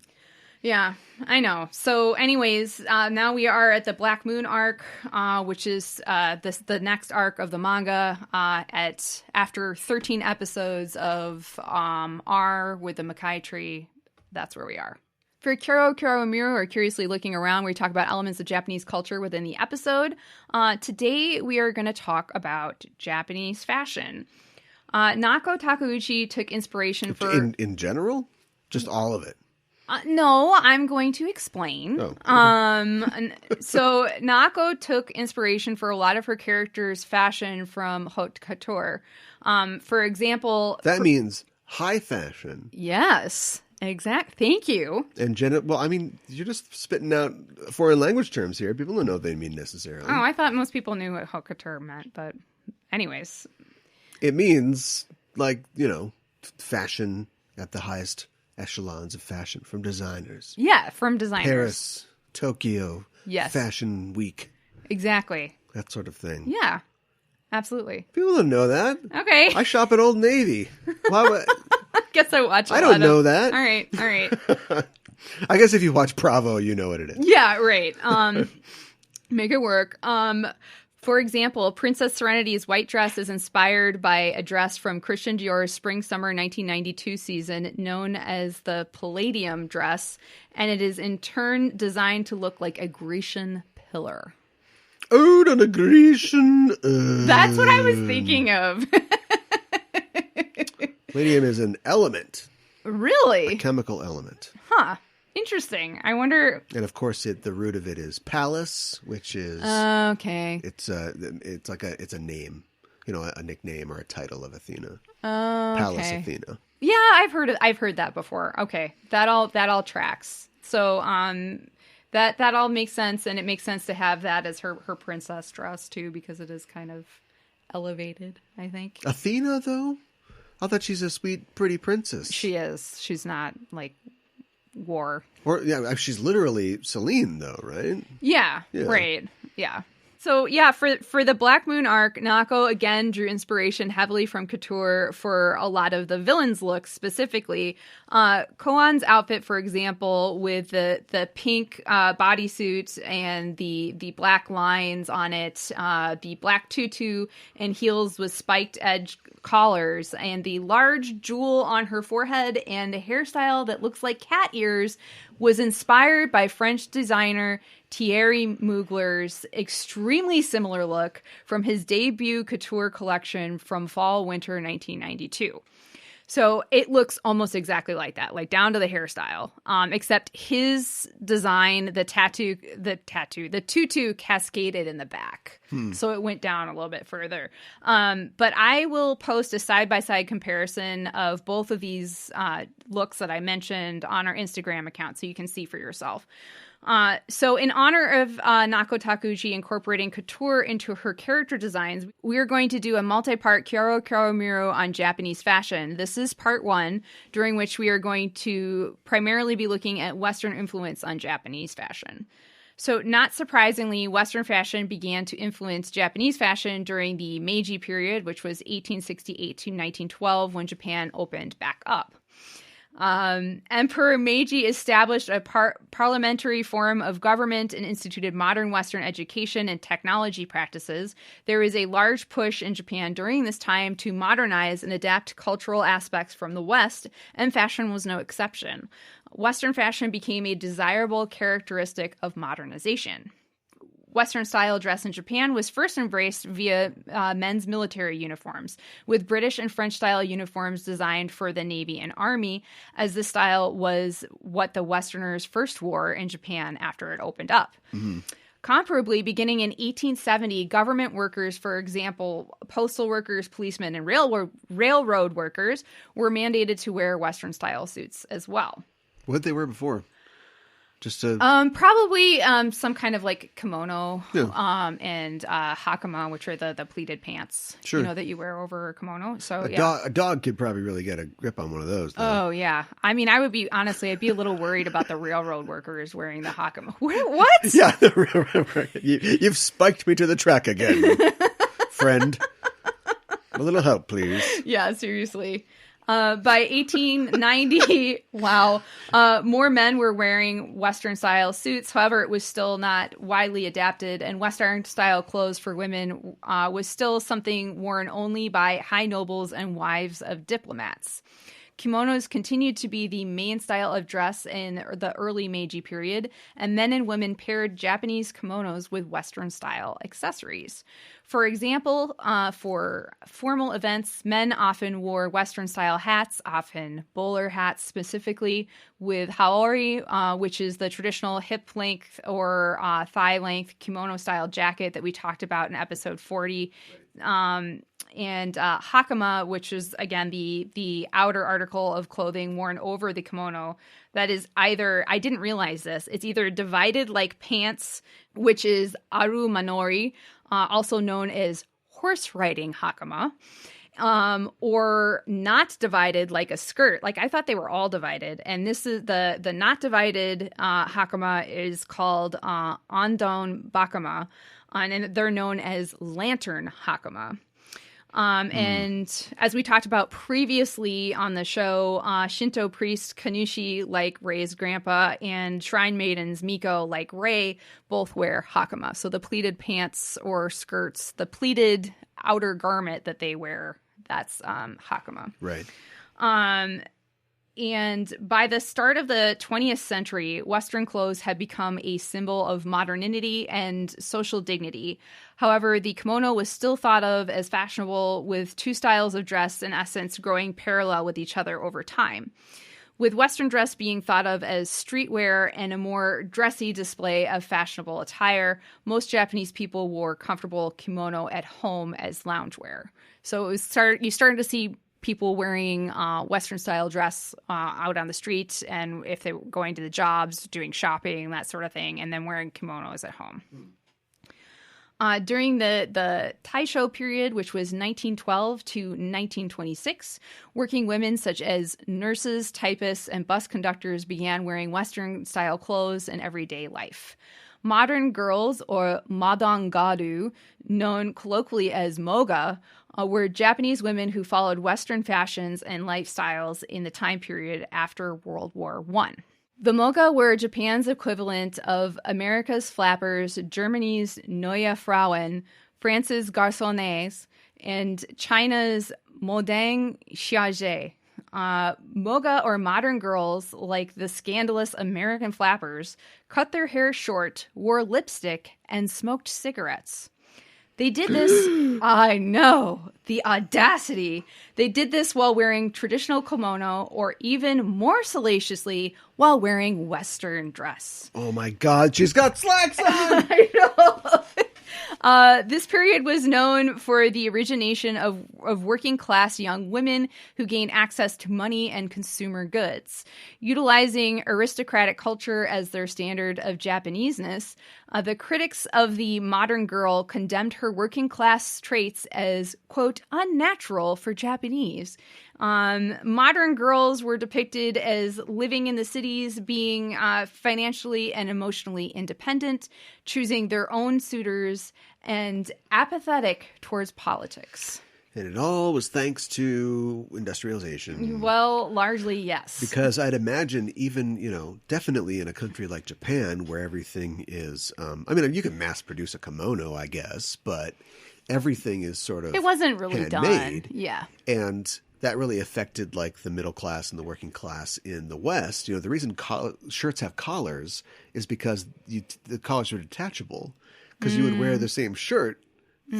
Yeah, I know. So anyways, now we are at the Black Moon arc, which is the next arc of the manga after 13 episodes of R with the Makaya Tree. That's where we are. For Kuro Miru, or Curiously Looking Around, where we talk about elements of Japanese culture within the episode. Today we are going to talk about Japanese fashion. Naoko Takeuchi took inspiration for... In general? Just all of it? No, I'm going to explain. Oh. So Nako took inspiration for a lot of her characters' fashion from haute couture. For example... That means high fashion. Yes, exact. Thank you. And well, I mean, you're just spitting out foreign language terms here. People don't know what they mean necessarily. Oh, I thought most people knew what haute couture meant, but anyways. It means, like, fashion at the highest echelons of fashion from designers. Yeah, from designers. Paris, Tokyo, yes. Fashion Week. Exactly. That sort of thing. Yeah, absolutely. People don't know that. Okay. I shop at Old Navy. Why would... Guess I watch I don't know that. All right. I guess if you watch Bravo, you know what it is. Yeah, right. Make it work. For example, Princess Serenity's white dress is inspired by a dress from Christian Dior's Spring-Summer 1992 season known as the Palladium Dress, and it is in turn designed to look like a Grecian pillar. Oh, the Grecian... That's what I was thinking of. Palladium is an element. Really? A chemical element. Huh. Interesting. I wonder. And of course, the root of it is Pallas, which is okay. It's a name, a nickname or a title of Athena. Oh, okay. Pallas Athena. Yeah, I've heard that before. Okay, that all tracks. So that all makes sense, and it makes sense to have that as her princess dress too, because it is kind of elevated. I think Athena, though, I thought she's a sweet, pretty princess. She is. She's not like. War. Or yeah, she's literally Selene though, right? Yeah. Right. Yeah. So yeah, for the Black Moon arc, Nako again drew inspiration heavily from couture for a lot of the villains' looks specifically. Koan's outfit, for example, with the pink bodysuit and the black lines on it, the black tutu and heels with spiked edge collars, and the large jewel on her forehead and a hairstyle that looks like cat ears was inspired by French designer Thierry Mugler's extremely similar look from his debut couture collection from fall-winter 1992. So it looks almost exactly like that, like down to the hairstyle, except his design, the tutu cascaded in the back. So it went down a little bit further. But I will post a side-by-side comparison of both of these looks that I mentioned on our Instagram account so you can see for yourself. So in honor of Nako Takuji incorporating couture into her character designs, we are going to do a multi-part Kyoro Kyoro Miro on Japanese fashion. This is part 1, during which we are going to primarily be looking at Western influence on Japanese fashion. So not surprisingly, Western fashion began to influence Japanese fashion during the Meiji period, which was 1868 to 1912 when Japan opened back up. Emperor Meiji established a parliamentary form of government and instituted modern Western education and technology practices. There is a large push in Japan during this time to modernize and adapt cultural aspects from the West, and fashion was no exception. Western fashion became a desirable characteristic of modernization. Western-style dress in Japan was first embraced via men's military uniforms, with British and French-style uniforms designed for the Navy and Army, as this style was what the Westerners first wore in Japan after it opened up. Mm-hmm. Comparably, beginning in 1870, government workers, for example, postal workers, policemen, and railroad workers, were mandated to wear Western-style suits as well. What did they wear before? Just to... probably some kind of like kimono, and hakama, which are the pleated pants, that you wear over a kimono. So a dog could probably really get a grip on one of those, though. Oh yeah, I mean, I'd be a little worried about the railroad workers wearing the hakama. What? Yeah, the railroad workers. You've spiked me to the track again, friend. A little help, please. Yeah, seriously. By 1890, more men were wearing Western-style suits. However, it was still not widely adapted, and Western-style clothes for women was still something worn only by high nobles and wives of diplomats. kimonos continued to be the main style of dress in the early Meiji period, and men and women paired Japanese kimonos with Western-style accessories. For example, for formal events, men often wore Western-style hats, often bowler hats specifically, with haori, which is the traditional hip-length or thigh-length kimono-style jacket that we talked about in episode 40. And hakama, which is, again, the outer article of clothing worn over the kimono. That is either, I didn't realize this, it's either divided like pants, which is orumanori, also known as horse riding hakama, or not divided like a skirt. Like, I thought they were all divided. And this is the not divided hakama is called andon bakama, and they're known as lantern hakama. And as we talked about previously on the show, Shinto priest Kanushi, like Rei's grandpa, and shrine maidens Miko, like Rei, both wear hakama. So the pleated pants or skirts, the pleated outer garment that they wear, that's hakama. Right. And by the start of the 20th century, Western clothes had become a symbol of modernity and social dignity. However, the kimono was still thought of as fashionable, with two styles of dress, in essence, growing parallel with each other over time. With Western dress being thought of as streetwear and a more dressy display of fashionable attire, most Japanese people wore comfortable kimono at home as loungewear. So you started to see people wearing Western-style dress out on the street, and if they were going to the jobs, doing shopping, that sort of thing, and then wearing kimonos at home. During the Taisho period, which was 1912 to 1926, working women such as nurses, typists, and bus conductors began wearing Western-style clothes in everyday life. Modern girls, or madangaru, known colloquially as moga, were Japanese women who followed Western fashions and lifestyles in the time period after World War I. The moga were Japan's equivalent of America's flappers, Germany's Neue Frauen, France's garçonnes, and China's modern chargé. Moga, or modern girls, like the scandalous American flappers, cut their hair short, wore lipstick, and smoked cigarettes. They did this, I know, the audacity. They did this while wearing traditional kimono, or even more salaciously, while wearing Western dress. Oh my God, she's got slacks on! I know. This period was known for the origination of working-class young women who gained access to money and consumer goods. Utilizing aristocratic culture as their standard of Japaneseness, the critics of the modern girl condemned her working-class traits as, quote, unnatural for Japanese. Modern girls were depicted as living in the cities, being financially and emotionally independent, choosing their own suitors, and apathetic towards politics. And it all was thanks to industrialization. Well, largely, yes. Because I'd imagine even, definitely in a country like Japan where everything is, you can mass produce a kimono, I guess, but everything is sort of it wasn't really handmade. Done. Yeah. And that really affected like the middle class and the working class in the West. The reason shirts have collars is because the collars are detachable, because you would wear the same shirt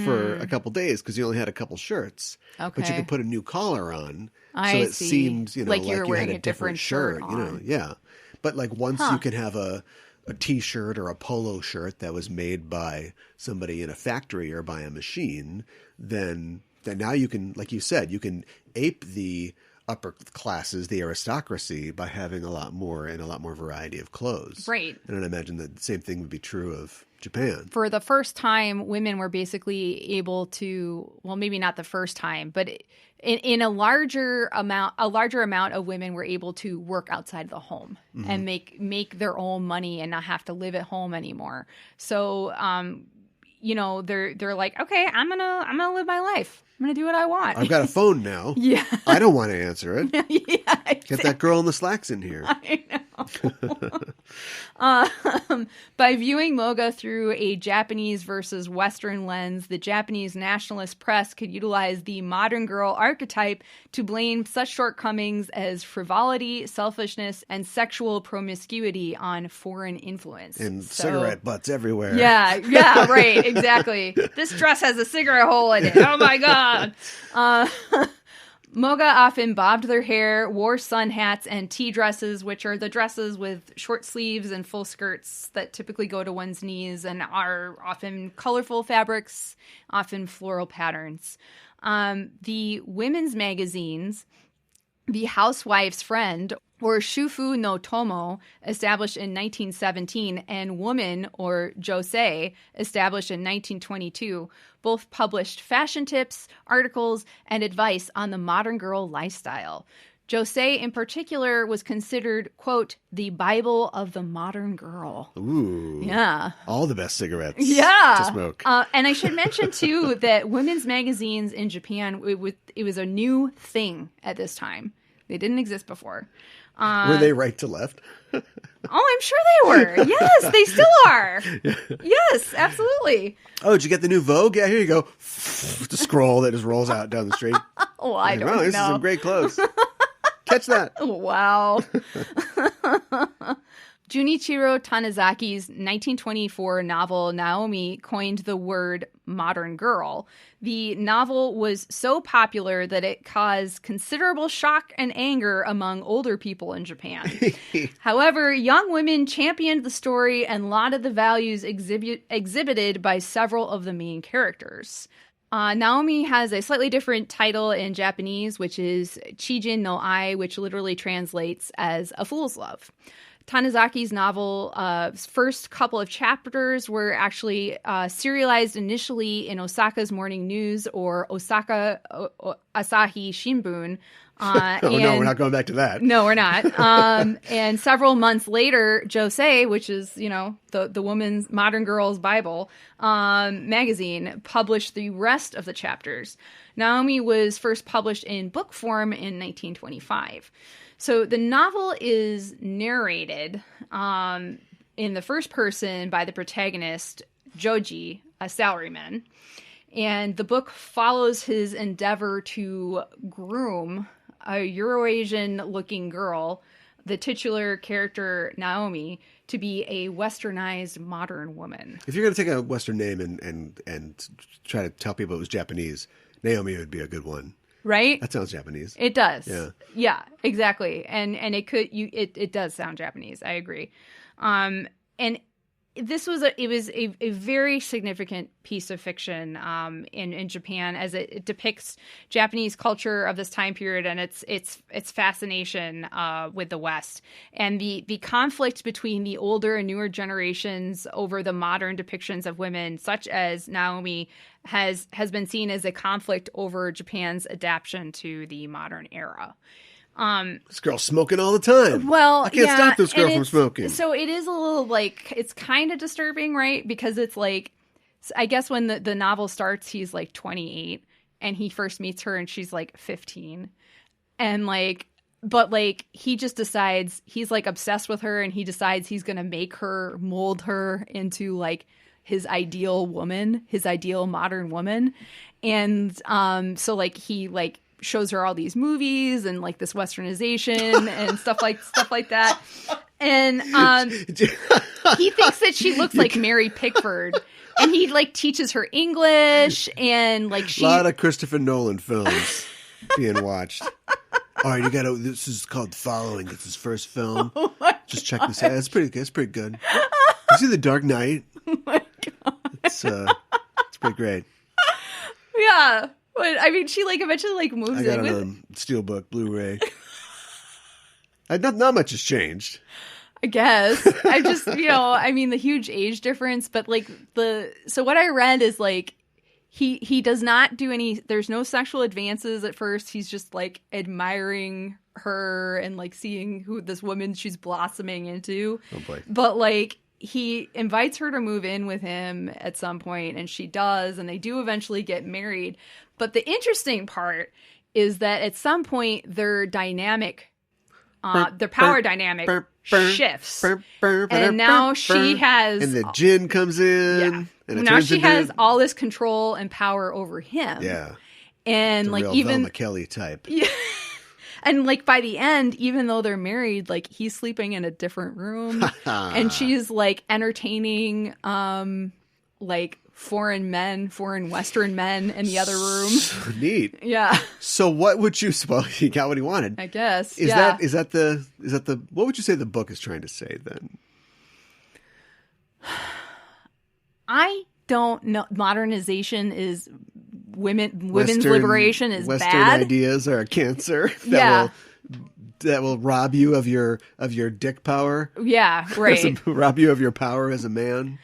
for a couple days because you only had a couple shirts. Okay. But you could put a new collar on. So it seemed, like you wearing had a different shirt. Yeah. But like once you can have a t-shirt or a polo shirt that was made by somebody in a factory or by a machine, then now you can, like you said, you can ape the upper classes, the aristocracy, by having a lot more variety of clothes. Right. And I imagine that the same thing would be true of Japan. For the first time, women were basically able to, well, maybe not the first time, but in a larger amount of women were able to work outside the home and make their own money and not have to live at home anymore. So, they're like, okay, I'm gonna live my life. I'm gonna do what I want. I've got a phone now. Yeah. I don't want to answer it. Yeah. Get that girl in the slacks in here. I know. By viewing moga through a Japanese versus Western lens, the Japanese nationalist press could utilize the modern girl archetype to blame such shortcomings as frivolity, selfishness, and sexual promiscuity on foreign influence. And cigarette butts everywhere. Yeah, right, exactly. This dress has a cigarette hole in it. Oh my god. Moga often bobbed their hair, wore sun hats, and tea dresses, which are the dresses with short sleeves and full skirts that typically go to one's knees and are often colorful fabrics, often floral patterns. The women's magazines, The Housewife's Friend, or Shufu no Tomo, established in 1917, and Woman, or Josei, established in 1922, both published fashion tips, articles, and advice on the modern girl lifestyle. Josei, in particular, was considered, quote, the Bible of the modern girl. Ooh. Yeah. All the best cigarettes to smoke. And I should mention, too, that women's magazines in Japan, it was a new thing at this time. They didn't exist before. Were they right to left? Oh, I'm sure they were. Yes, they still are. Yes, absolutely. Oh, did you get the new Vogue? Yeah, here you go. The scroll that just rolls out down the street. Oh, I don't know. This is know. some great clothes. Catch that. Wow. Junichiro Tanazaki's 1924 novel Naomi coined the word modern girl. The novel was so popular that it caused considerable shock and anger among older people in Japan. However, young women championed the story and lauded the values exhibited by several of the main characters. Naomi has a slightly different title in Japanese, which is Chijin no Ai, which literally translates as a fool's love. Tanazaki's novel, first couple of chapters were actually serialized initially in Osaka's Morning News or Osaka Asahi Shimbun. No, we're not going back to that. No, we're not. And several months later, Josei, which is, the woman's modern girl's Bible magazine, published the rest of the chapters. Naomi was first published in book form in 1925. So the novel is narrated in the first person by the protagonist, Joji, a salaryman. And the book follows his endeavor to groom a Eurasian-looking girl, the titular character Naomi, to be a westernized modern woman. If you're going to take a Western name and try to tell people it was Japanese, Naomi would be a good one. Right? That sounds Japanese. It does. Yeah. Yeah, exactly. And it does sound Japanese. I agree. And this was a very significant piece of fiction in Japan, as it depicts Japanese culture of this time period and its fascination with the West, and the conflict between the older and newer generations over the modern depictions of women, such as Naomi, has been seen as a conflict over Japan's adaptation to the modern era. This girl's smoking all the time. Well, I can't stop this girl from smoking. So it is a little it's kind of disturbing, right? Because it's I guess when the novel starts, he's 28 and he first meets her and she's 15. And but he just decides he's obsessed with her and he decides he's going to make her, mold her into his ideal woman, his ideal modern woman. And so he shows her all these movies and this westernization and stuff like that. And he thinks that she looks like Mary Pickford, and he teaches her English and a lot of Christopher Nolan films being watched. All right, this is called Following. It's his first film. Oh just check this out. It's pretty good. It's pretty good. You see The Dark Knight? Oh my god. It's pretty great. Yeah. But I mean, she eventually moves I got in it with on Steelbook, Blu-ray. Not much has changed. I guess. I just, the huge age difference, but so what I read is he does not do any, there's no sexual advances at first. He's just admiring her and seeing who this woman she's blossoming into. Oh boy. But he invites her to move in with him at some point, and she does, and they do eventually get married. But the interesting part is that at some point their dynamic the power dynamic shifts. And now she has... And the djinn comes in. Yeah. And now she has all this control and power over him. Yeah. And the like real even... Velma Kelly type. Yeah. And like by the end, even though they're married, like he's sleeping in a different room. And she's like entertaining like foreign Western men in the other room. Neat. Yeah. So what would you, well, he got what he wanted. I guess. Is that the, what would you say the book is trying to say then? I don't know. Modernization is women's Western, liberation is Western bad. ideas are a cancer that will rob you of your dick power. Yeah, right. Rob you of your power as a man.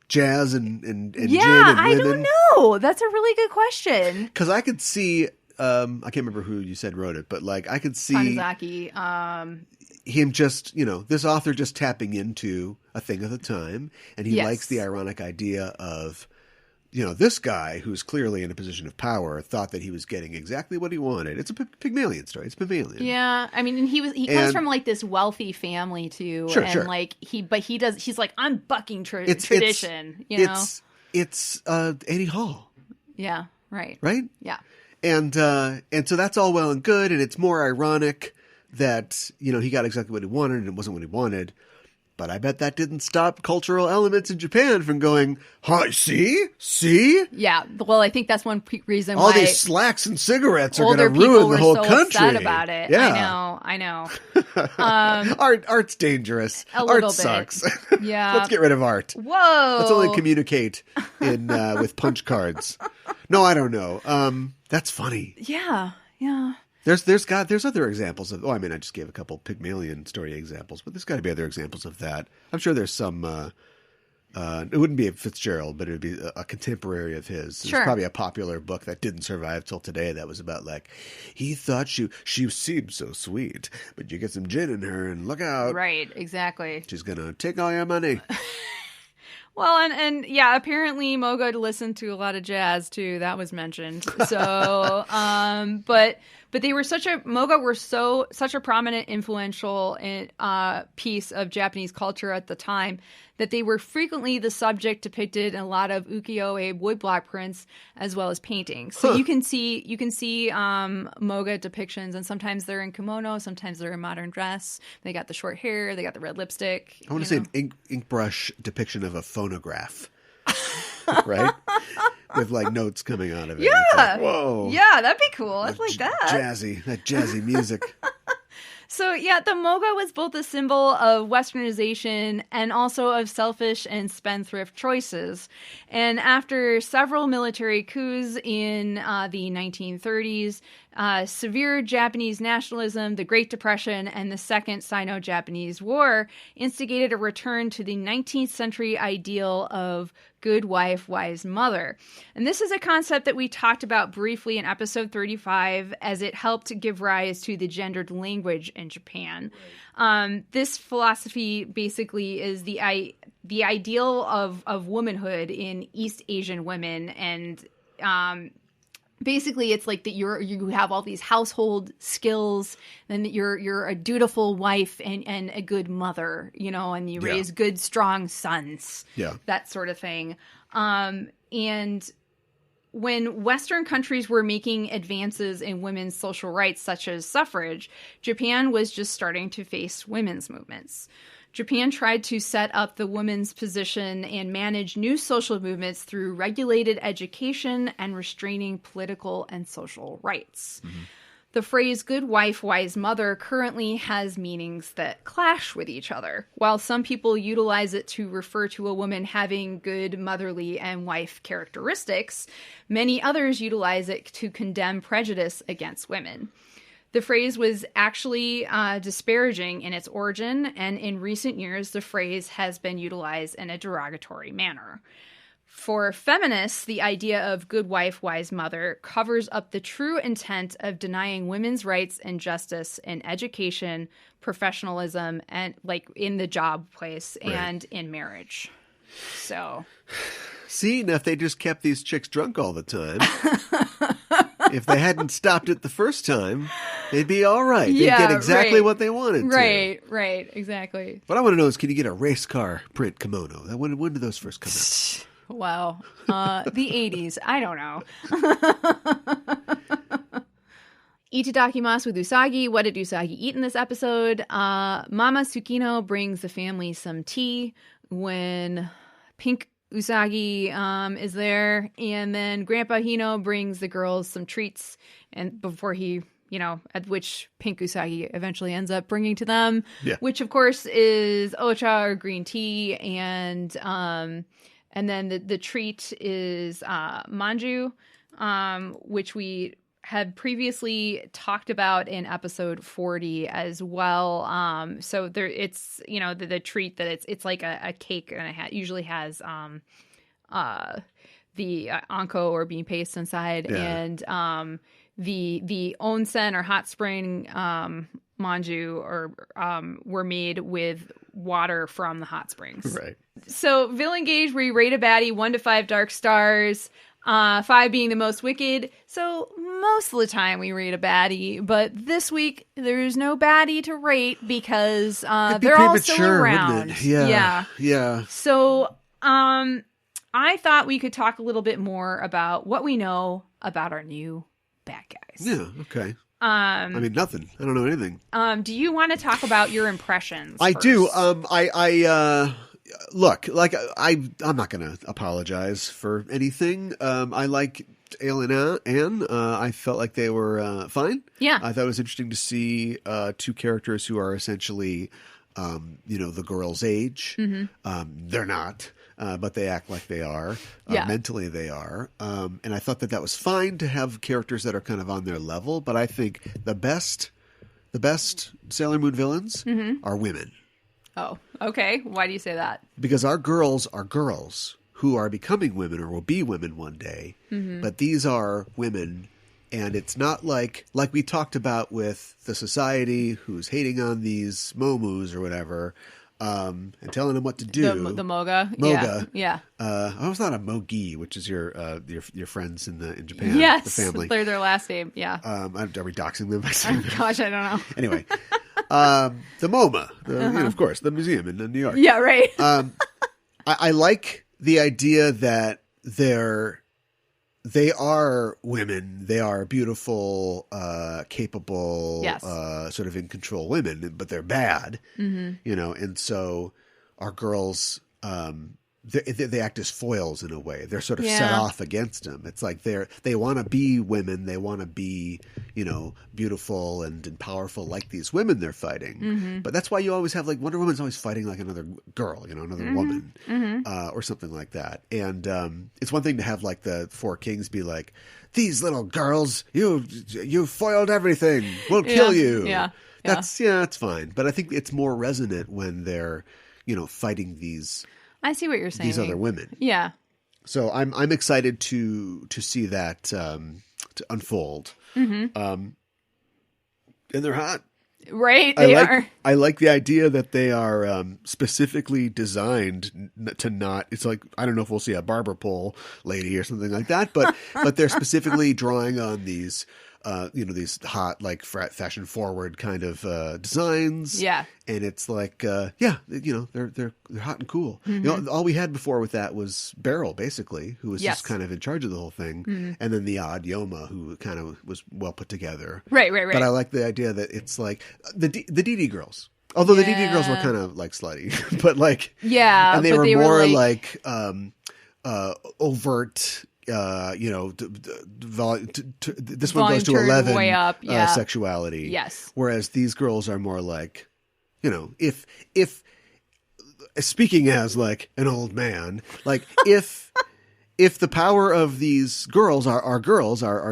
Jazz and gin and women. I don't know. That's a really good question. Because I could see, I can't remember who you said wrote it, but like I could see Tanizaki. Him just, this author just tapping into a thing of the time, and he likes the ironic idea of, this guy who's clearly in a position of power thought that he was getting exactly what he wanted. It's a Pygmalion story. It's Pygmalion. Yeah, I mean, and he comes from like this wealthy family too, sure. Like he's like, I'm bucking tradition. It's Annie Hall. Yeah. Right. Right. Yeah. And so that's all well and good, and it's more ironic that he got exactly what he wanted and it wasn't what he wanted. But I bet that didn't stop cultural elements in Japan from going, "Hi, see? Yeah, well, I think that's one reason all why these slacks and cigarettes are going older to ruin the whole people were so country." upset about it. Yeah. I know. Art's dangerous. A little Art bit. sucks. Yeah. Let's get rid of art. Whoa. Let's only communicate in with punch cards. No, I don't know. That's funny. Yeah. There's other examples of. Oh, I mean, I just gave a couple Pygmalion story examples, but there's got to be other examples of that. I'm sure there's some. It wouldn't be a Fitzgerald, but it would be a contemporary of his. Sure. There's probably a popular book that didn't survive till today that was about like he thought she seemed so sweet, but you get some gin in her and look out. Right. Exactly. She's gonna take all your money. Well, and yeah, apparently Moga listened to a lot of jazz too. That was mentioned. So, but they were such a prominent, influential piece of Japanese culture at the time that they were frequently the subject depicted in a lot of ukiyo-e woodblock prints as well as paintings. So you can see Moga depictions, and sometimes they're in kimono, sometimes they're in modern dress. They got the short hair, they got the red lipstick. I want to say an ink brush depiction of a phonograph, right? With like notes coming out of it. Yeah. Like, whoa. Yeah, that'd be cool. I'd like that. Jazzy music. So yeah, the moga was both a symbol of westernization and also of selfish and spendthrift choices. And after several military coups in the 1930s, severe Japanese nationalism, the Great Depression, and the Second Sino-Japanese War instigated a return to the 19th century ideal of good wife, wise mother. And this is a concept that we talked about briefly in episode 35 as it helped give rise to the gendered language in Japan. Right. This philosophy basically is the ideal of womanhood in East Asian women, and basically it's like that you have all these household skills, and that you're a dutiful wife and a good mother, and you raise good, strong sons. Yeah. That sort of thing. And when Western countries were making advances in women's social rights, such as suffrage, Japan was just starting to face women's movements. Japan tried to set up the woman's position and manage new social movements through regulated education and restraining political and social rights. Mm-hmm. The phrase good wife, wise mother currently has meanings that clash with each other. While some people utilize it to refer to a woman having good motherly and wife characteristics, many others utilize it to condemn prejudice against women. The phrase was actually disparaging in its origin, and in recent years, the phrase has been utilized in a derogatory manner. For feminists, the idea of good wife, wise mother covers up the true intent of denying women's rights and justice in education, professionalism, and like in the job place and in marriage. So, see, now if they just kept these chicks drunk all the time, if they hadn't stopped it the first time, they'd be all right. They'd Yeah, get exactly right. what they wanted to. Right, exactly. What I want to know is, can you get a race car print kimono? When did those first come out? Wow. The 80s. I don't know. Itadakimasu with Usagi. What did Usagi eat in this episode? Mama Tsukino brings the family some tea when Pink Usagi is there. And then Grandpa Hino brings the girls some treats. And before he, at which Pink Usagi eventually ends up bringing to them. Yeah. Which, of course, is ocha or green tea. And then the treat is manju, which we had previously talked about in episode 40 as well. So there, it's the treat that it's like a cake, and it usually has the anko or bean paste inside, and the onsen or hot spring manju were made with water from the hot springs. Right. So villain gauge, we rate a baddie 1 to 5 dark stars. 5 being the most wicked. So most of the time we rate a baddie, but this week there's no baddie to rate because they're all still around. Yeah. So I thought we could talk a little bit more about what we know about our new bad guys. Yeah. Okay. Nothing. I don't know anything. Do you want to talk about your impressions? I first? do. Look, like I'm not going to apologize for anything. I like Ail and An. I felt like they were fine. Yeah. I thought it was interesting to see 2 characters who are essentially, the girl's age. Mm-hmm. They're not, but they act like they are. Yeah. Mentally they are. And I thought that was fine to have characters that are kind of on their level. But I think the best Sailor Moon villains are women. Oh, okay. Why do you say that? Because our girls are girls who are becoming women or will be women one day. Mm-hmm. But these are women, and it's not like we talked about with the society who's hating on these momus or whatever, and telling them what to do. The moga. Moga. Yeah. I was not a mogi, which is your friends in Japan. Yes. The family. They're their last name. Yeah. Are we doxing them by Oh, saying that? gosh, I don't know. Anyway. The MoMA, of course, the museum in New York. Yeah, right. I like the idea that they are women. They are beautiful, capable, Yes. Sort of in control women, but they're bad, Mm-hmm. and so our girls, they act as foils in a way. They're sort of set off against them. It's like they want to be women. They want to be, beautiful and powerful like these women they're fighting. Mm-hmm. But that's why you always have, like, Wonder Woman's always fighting like another girl, another woman, or something like that. And it's one thing to have like the 4 kings be like, these little girls, you foiled everything. We'll kill you. Yeah. That's fine. But I think it's more resonant when they're, fighting these. I see what you're saying. These other women. Yeah. So I'm excited to see that to unfold. Mm-hmm. And they're hot. Right, they are. I like the idea that they are specifically designed to not. It's like, I don't know if we'll see a barber pole lady or something like that, but they're specifically drawing on these. These hot, like fashion forward kind of designs. Yeah. And it's like, they're hot and cool. Mm-hmm. All we had before with that was Beryl, basically, who was Yes. just kind of in charge of the whole thing. Mm-hmm. And then the odd Yoma, who kind of was well put together. Right. But I like the idea that it's like the DD girls. Although the DD girls were kind of like slutty, but like, yeah, and they but were they more were like overt. This one goes to Volume turned 11 way up, yeah. Sexuality. Yes. Whereas these girls are more like, if speaking as like an old man, like if the power of these girls are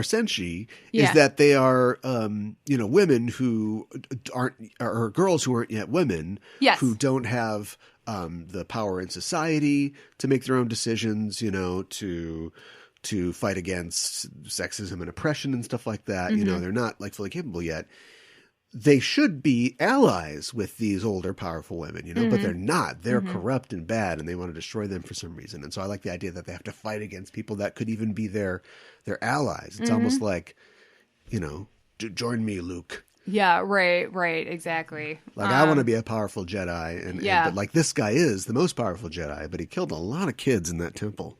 senshi, is that they are women who are girls who aren't yet women, yes. who don't have the power in society to make their own decisions, to fight against sexism and oppression and stuff like that. Mm-hmm. They're not like fully capable yet. They should be allies with these older, powerful women, mm-hmm. but they're not. They're mm-hmm. corrupt and bad, and they want to destroy them for some reason. And so I like the idea that they have to fight against people that could even be their allies. It's mm-hmm. almost like, join me, Luke. Yeah, right, exactly. Like, I want to be a powerful Jedi, but like this guy is the most powerful Jedi, but he killed a lot of kids in that temple.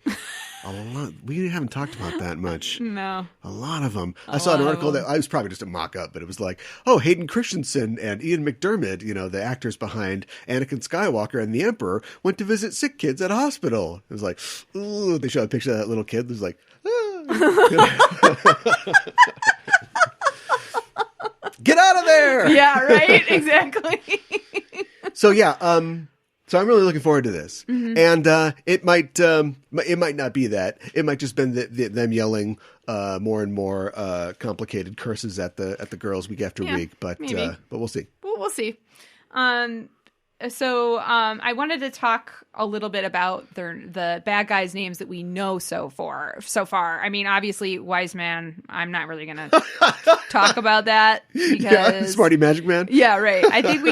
A lot. We haven't talked about that much. No. A lot of them. I saw an article that I was probably just a mock-up, but it was like, oh, Hayden Christensen and Ian McDermott, the actors behind Anakin Skywalker and the Emperor, went to visit sick kids at a hospital. It was like, ooh, they showed a picture of that little kid. It was like, get out of there! Yeah, right? Exactly. So I'm really looking forward to this, and it might not be that. It might just been them yelling more and more complicated curses at the girls week after week. But we'll see. We'll see. So I wanted to talk a little bit about the bad guys' names that we know so far. I mean, obviously, Wise Man, I'm not really going to talk about that because... Smarty Magicman? Yeah, right. I think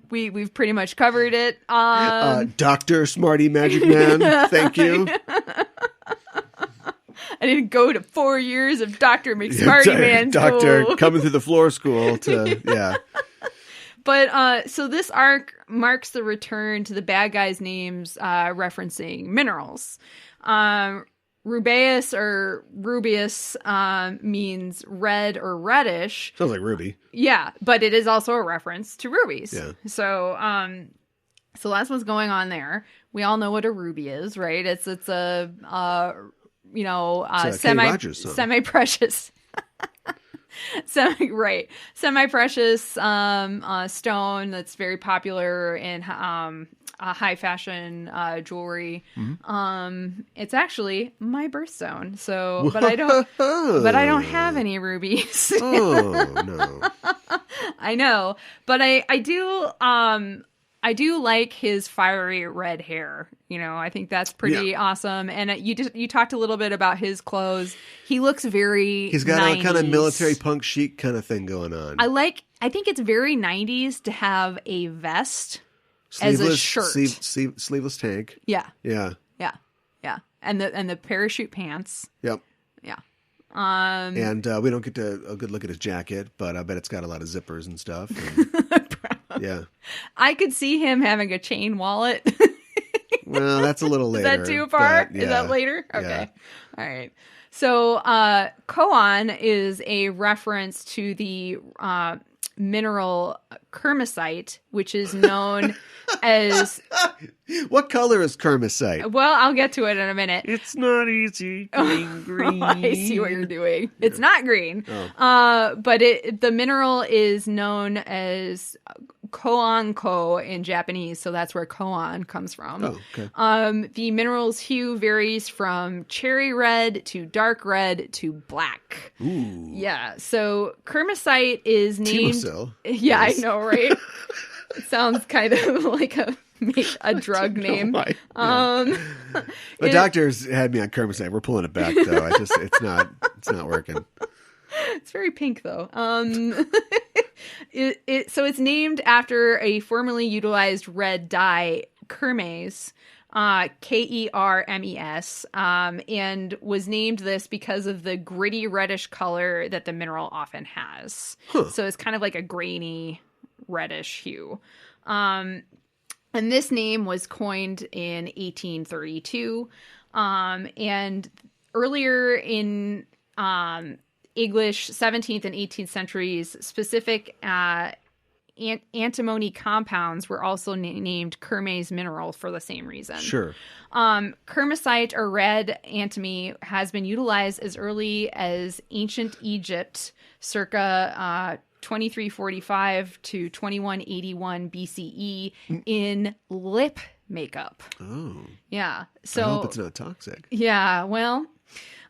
we've pretty much covered it. Dr. Smarty Magicman, thank you. I didn't go to 4 years of Dr. McSmartyman school. Doctor coming through the floor school yeah. But so this arc marks the return to the bad guys' names referencing minerals. Rubeus or Rubeus means red or reddish. Sounds like ruby. Yeah, but it is also a reference to rubies. Yeah. So that's what's going on there. We all know what a ruby is, right? It's a semi-precious. Semi-precious stone that's very popular in high fashion jewelry. It's actually my birthstone. So, but I don't have any rubies. Oh no! I know, but I do like his fiery red hair. I think that's pretty awesome. And you talked a little bit about his clothes. He looks very He's got 90s. a kind of military punk chic kind of thing going on. I think it's very 90s to have a vest as a shirt. Sleeveless tank. Yeah. Yeah. And the parachute pants. Yep. Yeah. And we don't get a good look at his jacket, but I bet it's got a lot of zippers and stuff. And, yeah. I could see him having a chain wallet. Well, that's a little later. Is that too far? Yeah. Is that later? Okay. Yeah. All right. So, koan is a reference to the mineral kermesite, which is known as... What color is kermesite? Well, I'll get to it in a minute. It's not easy being green. I see what you're doing. It's not green. Oh. But the mineral is known as koan-ko in Japanese, so that's where koan comes from. Oh, okay. The mineral's hue varies from cherry red to dark red to black. Ooh. Yeah, so kermesite is named... Timocil. Yeah, Nice. I know, right? It sounds kind of like a drug name. Why. The doctors had me on kermesite. We're pulling it back though. It's not working. It's very pink though. So it's named after a formerly utilized red dye, kermes, Kermes, and was named this because of the gritty reddish color that the mineral often has. Huh. So it's kind of like a grainy reddish hue. And this name was coined in 1832. And earlier in English 17th and 18th centuries, specific antimony compounds were also named kermes mineral for the same reason. Sure. Kermesite or red antimony has been utilized as early as ancient Egypt, circa 2345 to 2181 BCE in lip makeup. Oh. Yeah. So I hope it's not toxic. Yeah, well,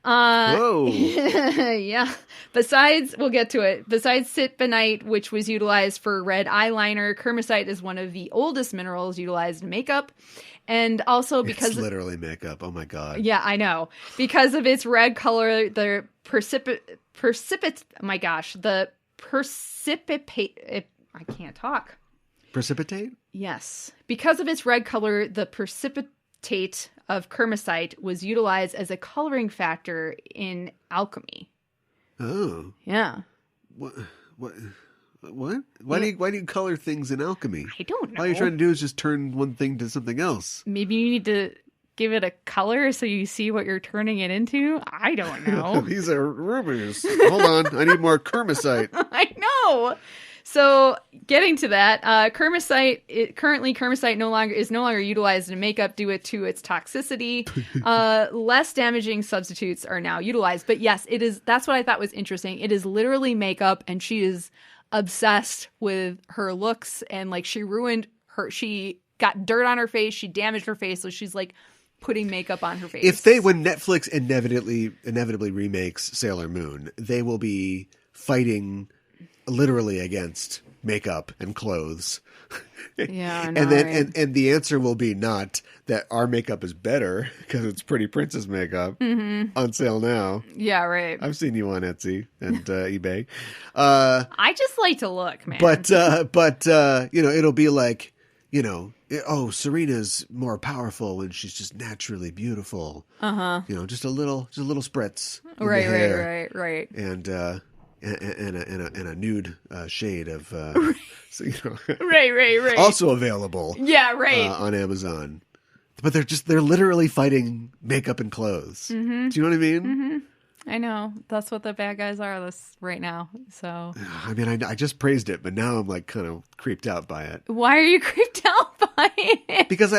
Whoa. yeah. We'll get to it. Besides sitbanite, which was utilized for red eyeliner, kermesite is one of the oldest minerals utilized in makeup. And also because it's literally makeup. Oh my God. Yeah, I know. Because of its red color, the I can't talk. Precipitate? Yes. Because of its red color, the precipitate of kermesite was utilized as a coloring factor in alchemy. Oh. Yeah. What? What? Why do you color things in alchemy? I don't know. All you're trying to do is just turn one thing to something else. Maybe you need to give it a color so you see what you're turning it into. I don't know. These are rubies. Hold on, I need more kermesite. I know. So getting to that, currently kermesite is no longer utilized in makeup due to its toxicity. Less damaging substitutes are now utilized. But yes, it is. That's what I thought was interesting. It is literally makeup, and she is obsessed with her looks, and like she got dirt on her face, she damaged her face, so she's like putting makeup on her face. When Netflix inevitably remakes Sailor Moon, they will be fighting literally against makeup and clothes. Yeah, and the answer will be not that our makeup is better because it's Pretty Princess makeup on sale now. Yeah, right. I've seen you on Etsy and eBay. I just like to look, man. But it'll be like, Serena's more powerful when she's just naturally beautiful. Just a little spritz. in the hair. Right. And a nude shade of, right. Also available. Yeah, right. On Amazon. But they're literally fighting makeup and clothes. Mm-hmm. Do you know what I mean? Mm-hmm. I know. That's what the bad guys are right now. So I mean, I just praised it, but now I'm like kind of creeped out by it. Why are you creeped out by it? Because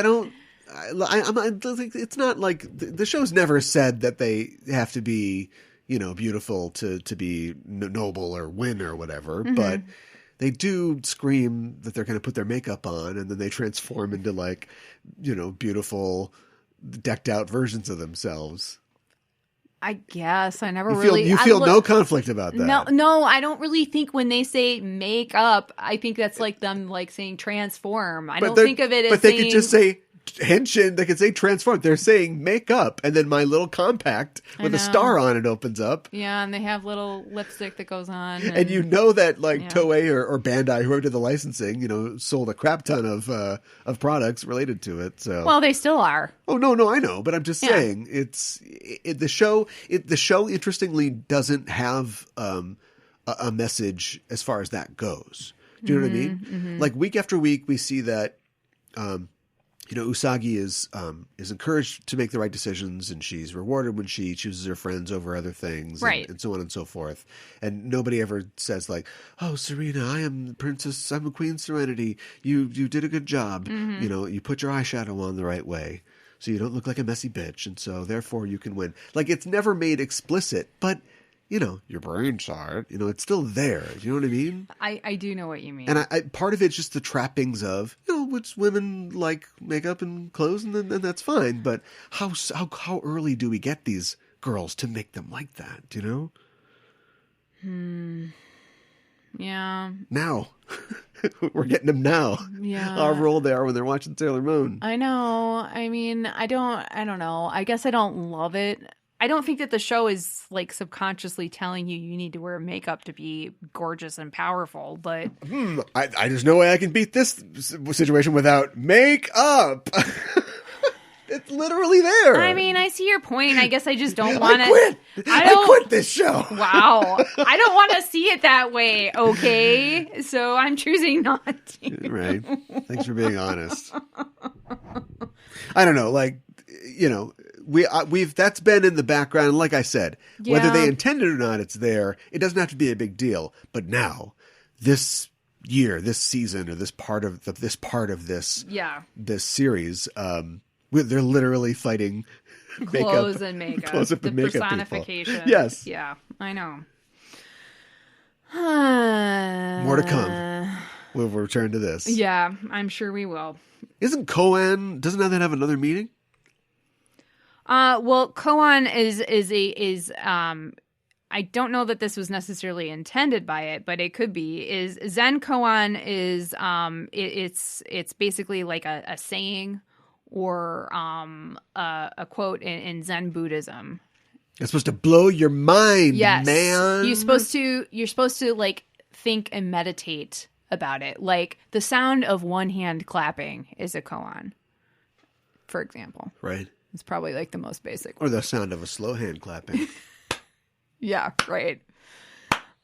it's not like the show's never said that they have to be, beautiful to be noble or win or whatever, but they do scream that they're going to put their makeup on, and then they transform into like, beautiful, decked out versions of themselves. I guess I never You feel no conflict about that. No, I don't really think when they say make up, I think that's like them like saying transform. I don't think of it as But they could just say henshin, they could say transform. They're saying make up, and then my little compact with a star on it opens up. Yeah, and they have little lipstick that goes on. And that like Toei or Bandai, whoever did the licensing, sold a crap ton of products related to it. So well, they still are. Oh no, I know, but I'm just saying the show interestingly doesn't have a message as far as that goes. Do you know what I mean? Mm-hmm. Like week after week, we see that. Usagi is encouraged to make the right decisions, and she's rewarded when she chooses her friends over other things, right? And so on and so forth. And nobody ever says like, "Oh, Serena, I am the princess. I'm a Queen Serenity. You did a good job. Mm-hmm. You put your eyeshadow on the right way, so you don't look like a messy bitch, and so therefore you can win." Like it's never made explicit, but. Your brain saw it. It's still there. You know what I mean? I do know what you mean. And I part of it's just the trappings of, which women like makeup and clothes, and then that's fine. But how early do we get these girls to make them like that? Do you know? Yeah. Now. We're getting them now. Yeah. How old they are when they're watching Sailor Moon. I know. I mean, I don't know. I guess I don't love it. I don't think that the show is like subconsciously telling you need to wear makeup to be gorgeous and powerful, but there's no way I can beat this situation without makeup. It's literally there. I mean, I see your point. I guess I just don't want to. I quit this show. Wow. I don't want to see it that way. Okay. So I'm choosing not to. Right. Thanks for being honest. I don't know. Like, we've that's been in the background. Like I said, whether they intended it or not, it's there. It doesn't have to be a big deal. But now, this year, this season, or this part of this series, they're literally fighting clothes and makeup. Clothes and makeup personification. People. Yes. Yeah, I know. More to come. We'll return to this. Yeah, I'm sure we will. Doesn't that have another meaning? Well, koan is I don't know that this was necessarily intended by it, but it could be. Is Zen koan is it's basically like a saying or a quote in Zen Buddhism. It's supposed to blow your mind, yes. man. You're supposed to like think and meditate about it. Like the sound of one hand clapping is a koan, for example. Right. It's probably like the most basic. Or the sound of a slow hand clapping. Yeah, right.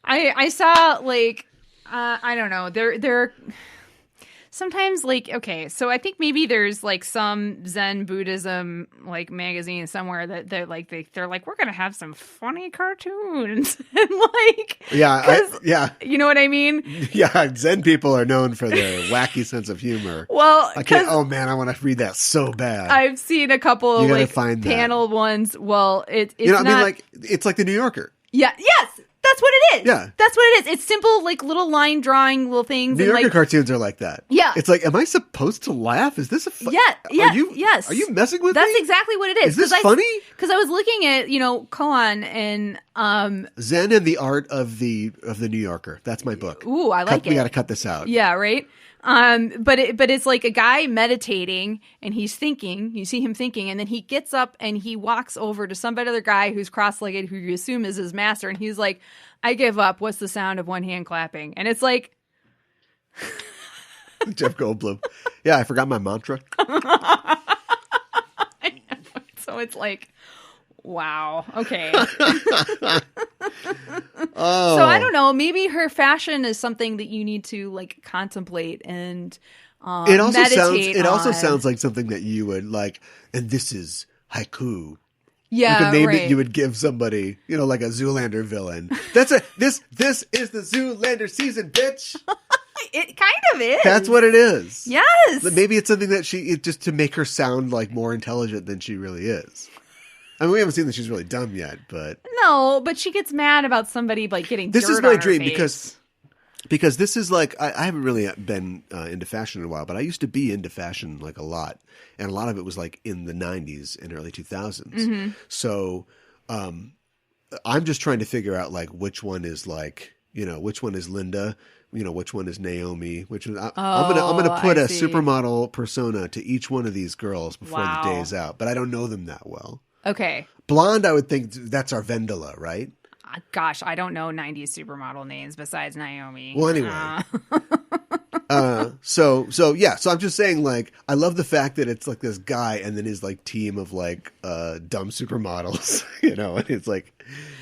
I saw like I don't know. They're sometimes like, okay, so I think maybe there's like some Zen Buddhism like magazine somewhere that they're like we're gonna have some funny cartoons and like yeah, you know what I mean? Yeah, Zen people are known for their wacky sense of humor. Well, I can't. Oh man, I want to read that so bad. I've seen a couple of like find paneled ones. Well, it's I not, mean, like it's like the New Yorker. Yeah. Yes. That's what it is. Yeah. That's what it is. It's simple, like little line drawing little things. New Yorker cartoons are like that. Yeah. It's like, am I supposed to laugh? Is this a yes. Are you messing with me? That's exactly what it is. Is this funny? Because I was looking at, koan and Zen and the Art of the New Yorker. That's my book. Ooh, I like it. We got to cut this out. Yeah, right. But it's like a guy meditating and he's thinking, you see him thinking, and then he gets up and he walks over to some other guy who's cross-legged who you assume is his master, and he's like, I give up. What's the sound of one hand clapping? And it's like Jeff Goldblum. Yeah, I forgot my mantra. I know. So it's like, wow. Okay. Oh. So I don't know. Maybe her fashion is something that you need to like contemplate and meditate It also on. sounds like something that you would like. And this is haiku. Yeah, like a name right. that you would give somebody, like a Zoolander villain. This is the Zoolander season, bitch. It kind of is. That's what it is. Yes. Maybe it's something that just to make her sound like more intelligent than she really is. I mean, we haven't seen that she's really dumb yet, but no, but she gets mad about somebody like getting. This dirt is my on her dream face. because this is like I haven't really been into fashion in a while, but I used to be into fashion like a lot, and a lot of it was like in the 90s and early 2000s. Mm-hmm. So I'm just trying to figure out like which one is like which one is Linda. Which one is Naomi? I'm gonna put a supermodel persona to each one of these girls before the day is out, but I don't know them that well. Okay. Blonde, I would think that's our Vendela, right? Gosh, I don't know 90s supermodel names besides Naomi. Well, anyway. So I'm just saying, like, I love the fact that it's like this guy and then his like team of like dumb supermodels, and it's like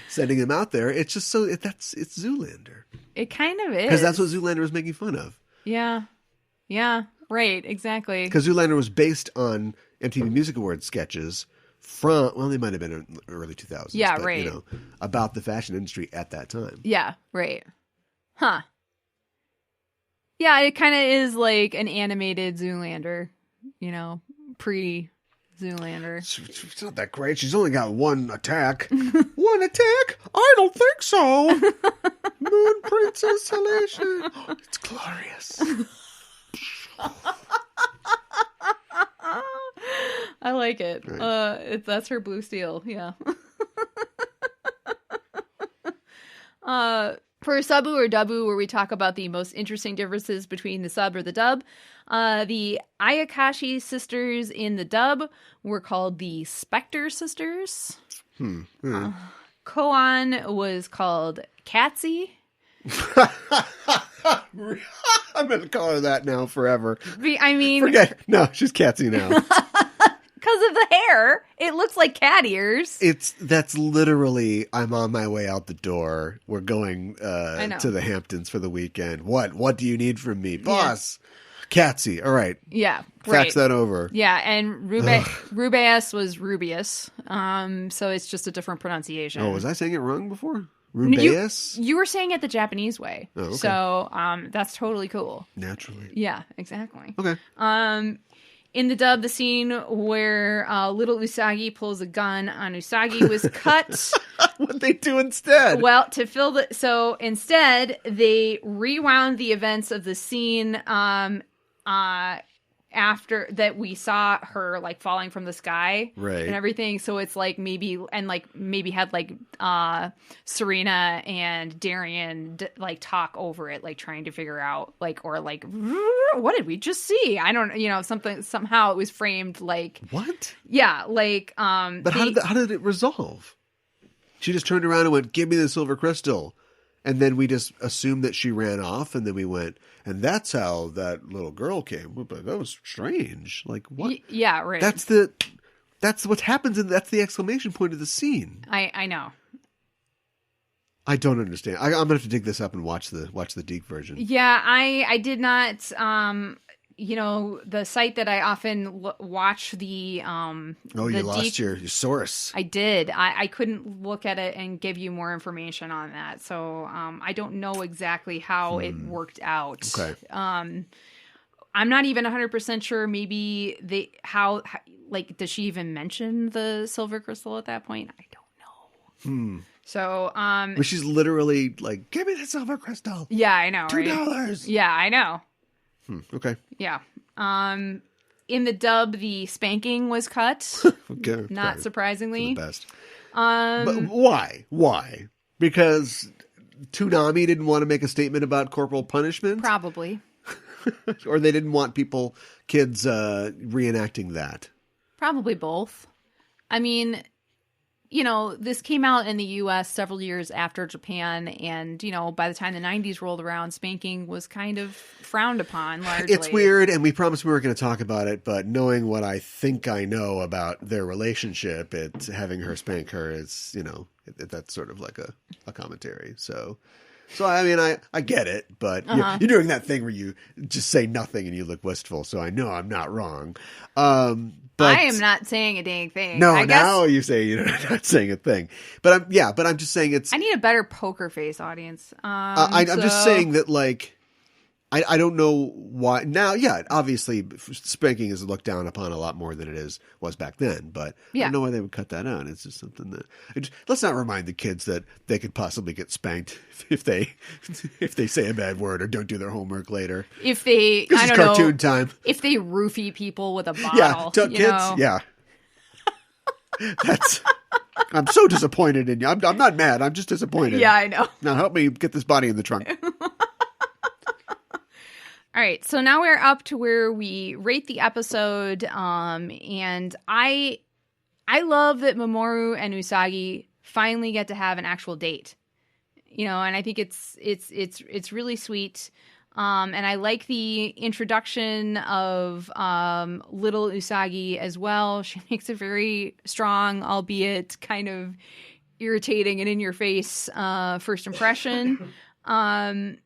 sending him out there. It's just it's Zoolander. It kind of is. Because that's what Zoolander was making fun of. Yeah. Yeah. Right. Exactly. Because Zoolander was based on MTV Music Awards sketches they might have been in the early 2000s. Yeah, but, right. About the fashion industry at that time. Yeah, right. Huh. Yeah, it kind of is like an animated Zoolander, pre-Zoolander. It's not that great. She's only got one attack. One attack? I don't think so. Moon Princess Halation. It's glorious. I like it. Right. That's her blue steel. Yeah. For Sabu or Dabu, where we talk about the most interesting differences between the sub or the dub, the Ayakashi sisters in the dub were called the Spectre Sisters. Koan was called Katsy. I'm going to call her that now forever. I mean... Forget. No, she's Katsy now. Because of the hair. It looks like cat ears. That's literally, I'm on my way out the door. We're going to the Hamptons for the weekend. What do you need from me? Boss. Yeah. Katsy. All right. Yeah. Fax that over. Yeah, and Rubeus was Rubeus. So it's just a different pronunciation. Oh, was I saying it wrong before? Rubeus? You were saying it the Japanese way. Oh, okay. So that's totally cool. Naturally. Yeah, exactly. Okay. In the dub, the scene where little Usagi pulls a gun on Usagi was cut. What'd they do instead? Well, so instead, they rewound the events of the scene after that we saw her like falling from the sky, right, and everything. So it's like maybe had like Serena and Darian like talk over it, like trying to figure out like, or like, what did we just see? I don't, somehow it was framed like what? Yeah, like But how did it resolve? She just turned around and went, "Give me the silver crystal." And then we just assumed that she ran off, and then we went, and that's how that little girl came. But that was strange. Like, what? Yeah, right. That's what happens, and that's the exclamation point of the scene. I know. I don't understand. I'm gonna have to dig this up and watch the Deke version. Yeah, I did not. The site that I often watch the you the lost your source. I did. I couldn't look at it and give you more information on that. So I don't know exactly how it worked out. Okay. I'm not even 100% sure. Maybe how does she even mention the silver crystal at that point? I don't know. So, but she's literally like, "Give me the silver crystal." Yeah, I know. $2. Yeah, I know. Okay. Yeah. In the dub, the spanking was cut. Okay. Not surprisingly. For the best. But why? Why? Because Toonami didn't want to make a statement about corporal punishment? Probably. Or they didn't want kids reenacting that? Probably both. I mean, this came out in the U.S. several years after Japan, and, by the time the 90s rolled around, spanking was kind of frowned upon largely. It's weird, and we promised we were going to talk about it, but knowing what I think I know about their relationship, having her spank her is, that's sort of like a commentary. So I mean, I get it, but you're doing that thing where you just say nothing and you look wistful, so I know I'm not wrong. But I am not saying a dang thing. No, now you say you're not saying a thing. But I'm just saying it's... I need a better poker face audience. I'm just saying that, like, I don't know why... Now, yeah, obviously, spanking is looked down upon a lot more than it was back then. But I don't know why they would cut that out. It's just something that... let's not remind the kids that they could possibly get spanked if they say a bad word or don't do their homework later. If they... This is cartoon time. If they roofie people with a bottle. Yeah, kids, yeah. I'm so disappointed in you. I'm not mad. I'm just disappointed. Yeah, I know. Now help me get this body in the trunk. All right, so now we're up to where we rate the episode, and I love that Mamoru and Usagi finally get to have an actual date, and I think it's really sweet, and I like the introduction of little Usagi as well. She makes a very strong, albeit kind of irritating and in your face first impression, and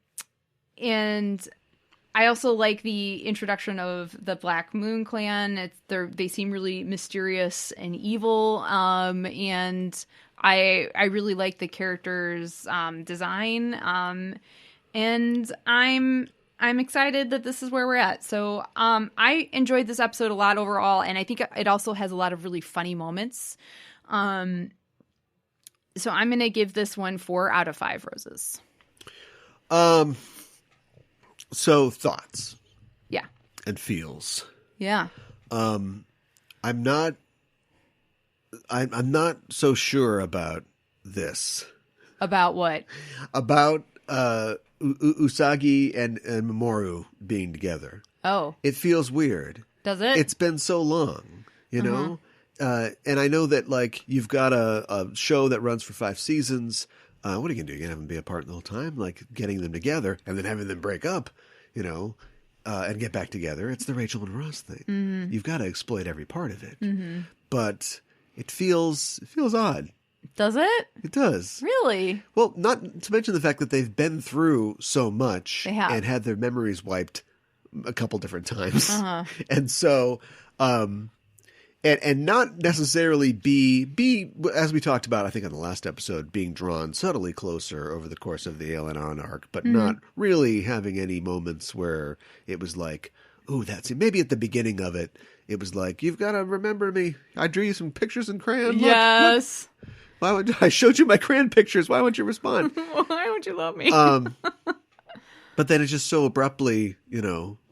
I also like the introduction of the Black Moon Clan. They seem really mysterious and evil, and I really like the characters' design, and I'm excited that this is where we're at. So I enjoyed this episode a lot overall, and I think it also has a lot of really funny moments. So I'm going to give this one 4 out of 5 roses. So thoughts. Yeah. And feels. Yeah. I'm not so sure about this. About what? About Usagi and Mamoru being together. Oh. It feels weird. Does it? It's been so long, you know? And I know that, like, you've got a show that runs for 5 seasons. What are you going to do? You're going to have them be apart the whole time? Like, getting them together and then having them break up, and get back together. It's the Rachel and Ross thing. Mm-hmm. You've got to exploit every part of it. Mm-hmm. But it feels odd. Does it? It does. Really? Well, not to mention the fact that they've been through so much and had their memories wiped a couple different times. And so... And not necessarily be, as we talked about, I think on the last episode, being drawn subtly closer over the course of the Ail and An arc, but not really having any moments where it was like, ooh, that's it. Maybe at the beginning of it, it was like, you've got to remember me. I drew you some pictures in crayon. Yes. Look. I showed you my crayon pictures. Why won't you respond? Why won't you love me? But then it's just so abruptly,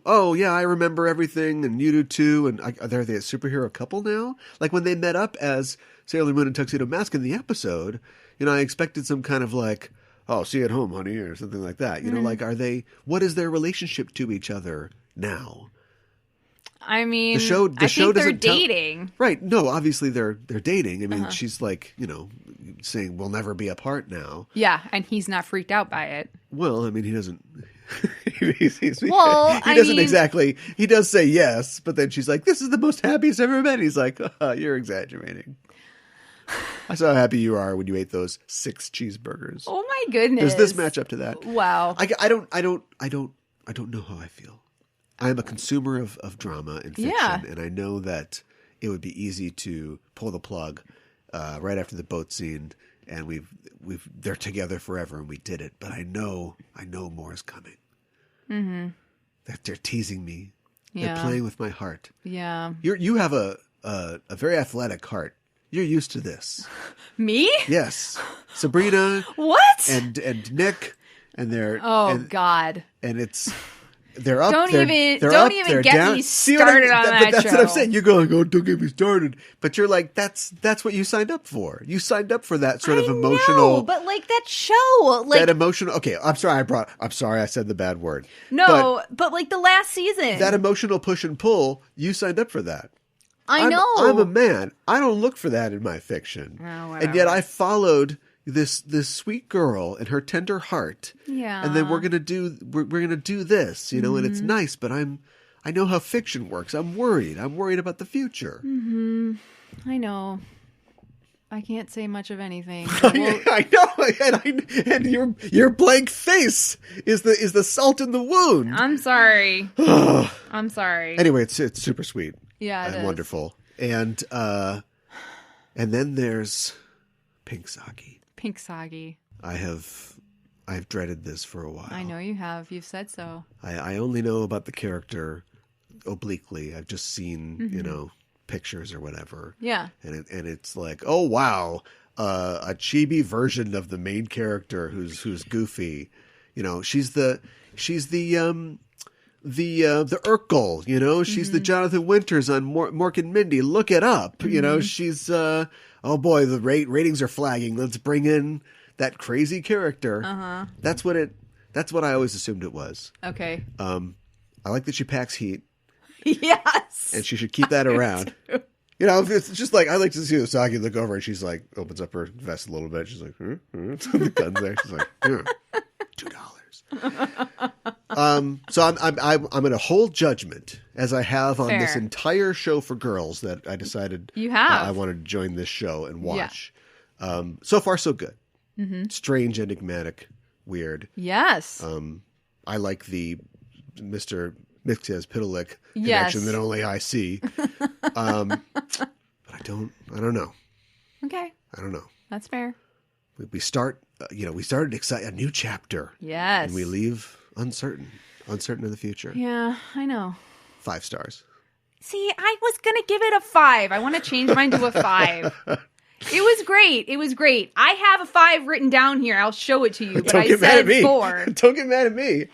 oh, yeah, I remember everything, and you do too, and are they a superhero couple now? Like, when they met up as Sailor Moon and Tuxedo Mask in the episode, I expected some kind of like, oh, see you at home, honey, or something like that. Like, what is their relationship to each other now? I mean, the show they're dating. Right. No, obviously they're dating. I mean, she's like, saying we'll never be apart now. Yeah, and he's not freaked out by it. Well, I mean, he doesn't... Well, he doesn't exactly. He does say yes, but then she's like, "This is the most happiest I've ever been." He's like, "You're exaggerating." I saw how happy you are when you ate those 6 cheeseburgers. Oh my goodness. Does this match up to that? Wow. I don't know how I feel. I'm a consumer of drama and fiction, and I know that it would be easy to pull the plug right after the boat scene, and they're together forever, and we did it. But I know more is coming. Mm-hmm. They're teasing me. Yeah. They're playing with my heart. Yeah. You have a very athletic heart. You're used to this. Me? Yes. Sabrina. What? And Nick, and they're God. And it's they're up. Don't they're even get down. me started on that That's show. what I'm saying. You go, don't get me started. But you're like, that's what you signed up for. You signed up for that sort of emotional. No, but like that show, like that emotional. Okay, I'm sorry. I said the bad word. No, but like the last season, that emotional push and pull. You signed up for that. I know. I'm a man. I don't look for that in my fiction. Oh, and yet I followed this sweet girl and her tender heart. Yeah. And then we're gonna do this, you know, and it's nice, but I know how fiction works. I'm worried. I'm worried about the future. Mm-hmm. I know. I can't say much of anything. I know, and your blank face is the salt in the wound. I'm sorry. I'm sorry. Anyway, it's super sweet. Yeah, and wonderful. And then there's Pink Sagi. Pink Sagi. I've dreaded this for a while. I know you have. You've said so. I only know about the character obliquely. I've just seen, pictures or whatever. Yeah. And it's like, oh wow, a chibi version of the main character who's goofy. You know, she's the Urkel, you know, she's the Jonathan Winters on Mork and Mindy. Look it up. You know, she's oh boy, the ratings are flagging. Let's bring in that crazy character. Uh-huh. That's what I always assumed it was. Okay. I like that she packs heat. Yes. And she should keep that around. You know, it's just like, I like to see Usagi look over and she's like, opens up her vest a little bit. She's like, the gun's there. She's like, $2. So I'm going to hold judgment as I have on this entire show for girls that I decided you have. I wanted to join this show and watch. Yeah. So far, so good. Mm-hmm. Strange, enigmatic, weird. Yes. I like the Mr. Mixes Pitalik connection that only I see. But I don't know. Okay. I don't know. That's fair. We start, we started a new chapter. Yes. And we leave uncertain of the future. Yeah, I know. 5 stars. See, I was going to give it a 5. I want to change mine to a 5. It was great. It was great. I have a 5 written down here. I'll show it to you, but I said 4. Don't get mad at me.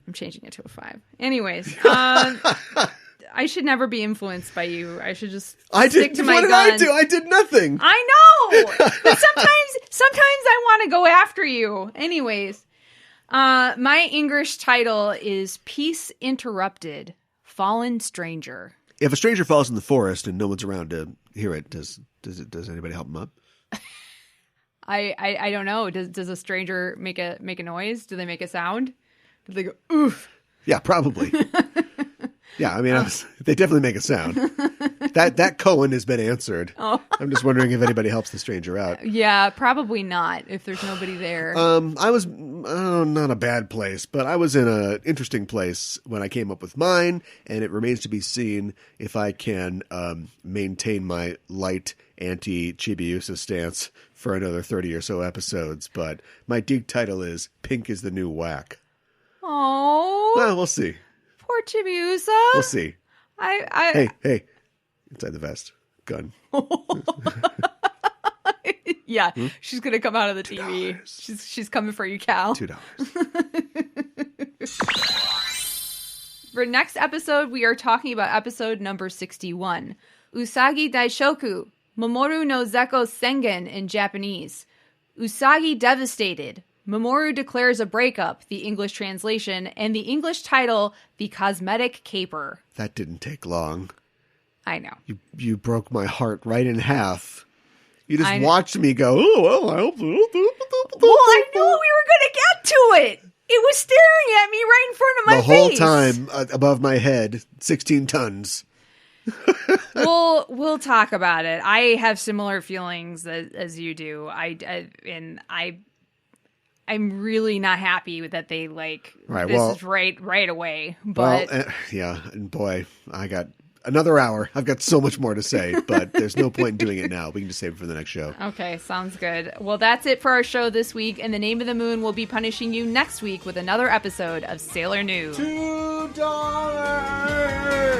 I'm changing it to a 5. Anyways, I should never be influenced by you. I should just stick to my guns. What did I do? I did nothing. I know. But sometimes I want to go after you. Anyways, my English title is Peace Interrupted, Fallen Stranger. If a stranger falls in the forest and no one's around to hear it, does anybody help him up? I don't know. Does a stranger make a noise? Do they make a sound? Do they go oof? Yeah, probably. Yeah, I mean, they definitely make a sound. That koan has been answered. Oh. I'm just wondering if anybody helps the stranger out. Yeah, probably not if there's nobody there. I was not a bad place, but I was in an interesting place when I came up with mine, and it remains to be seen if I can maintain my light anti-Chibiusa stance for another 30 or so episodes. But my dig title is Pink is the New Whack. Oh, well, we'll see. Poor Chibiusa. We'll see. Hey, inside the vest, gun. Yeah, she's gonna come out of the TV. She's coming for you, Cal. $2. For next episode, we are talking about episode number 61, Usagi Daishoku, Mamoru no Zeko Sengen in Japanese. Usagi devastated. Mamoru declares a breakup, the English translation, and the English title, The Cosmetic Caper. That didn't take long. I know. You broke my heart right in half. You just watched me go, oh, well, I hope so. Well, I knew we were going to get to it. It was staring at me right in front of my face. The whole time above my head, 16 tons. We'll talk about it. I have similar feelings as you do. I'm really not happy that they this is right away. But yeah, and boy, I got another hour. I've got so much more to say, but there's no point in doing it now. We can just save it for the next show. Okay, sounds good. Well, that's it for our show this week, and the Name of the Moon will be punishing you next week with another episode of Sailor Noob. $2!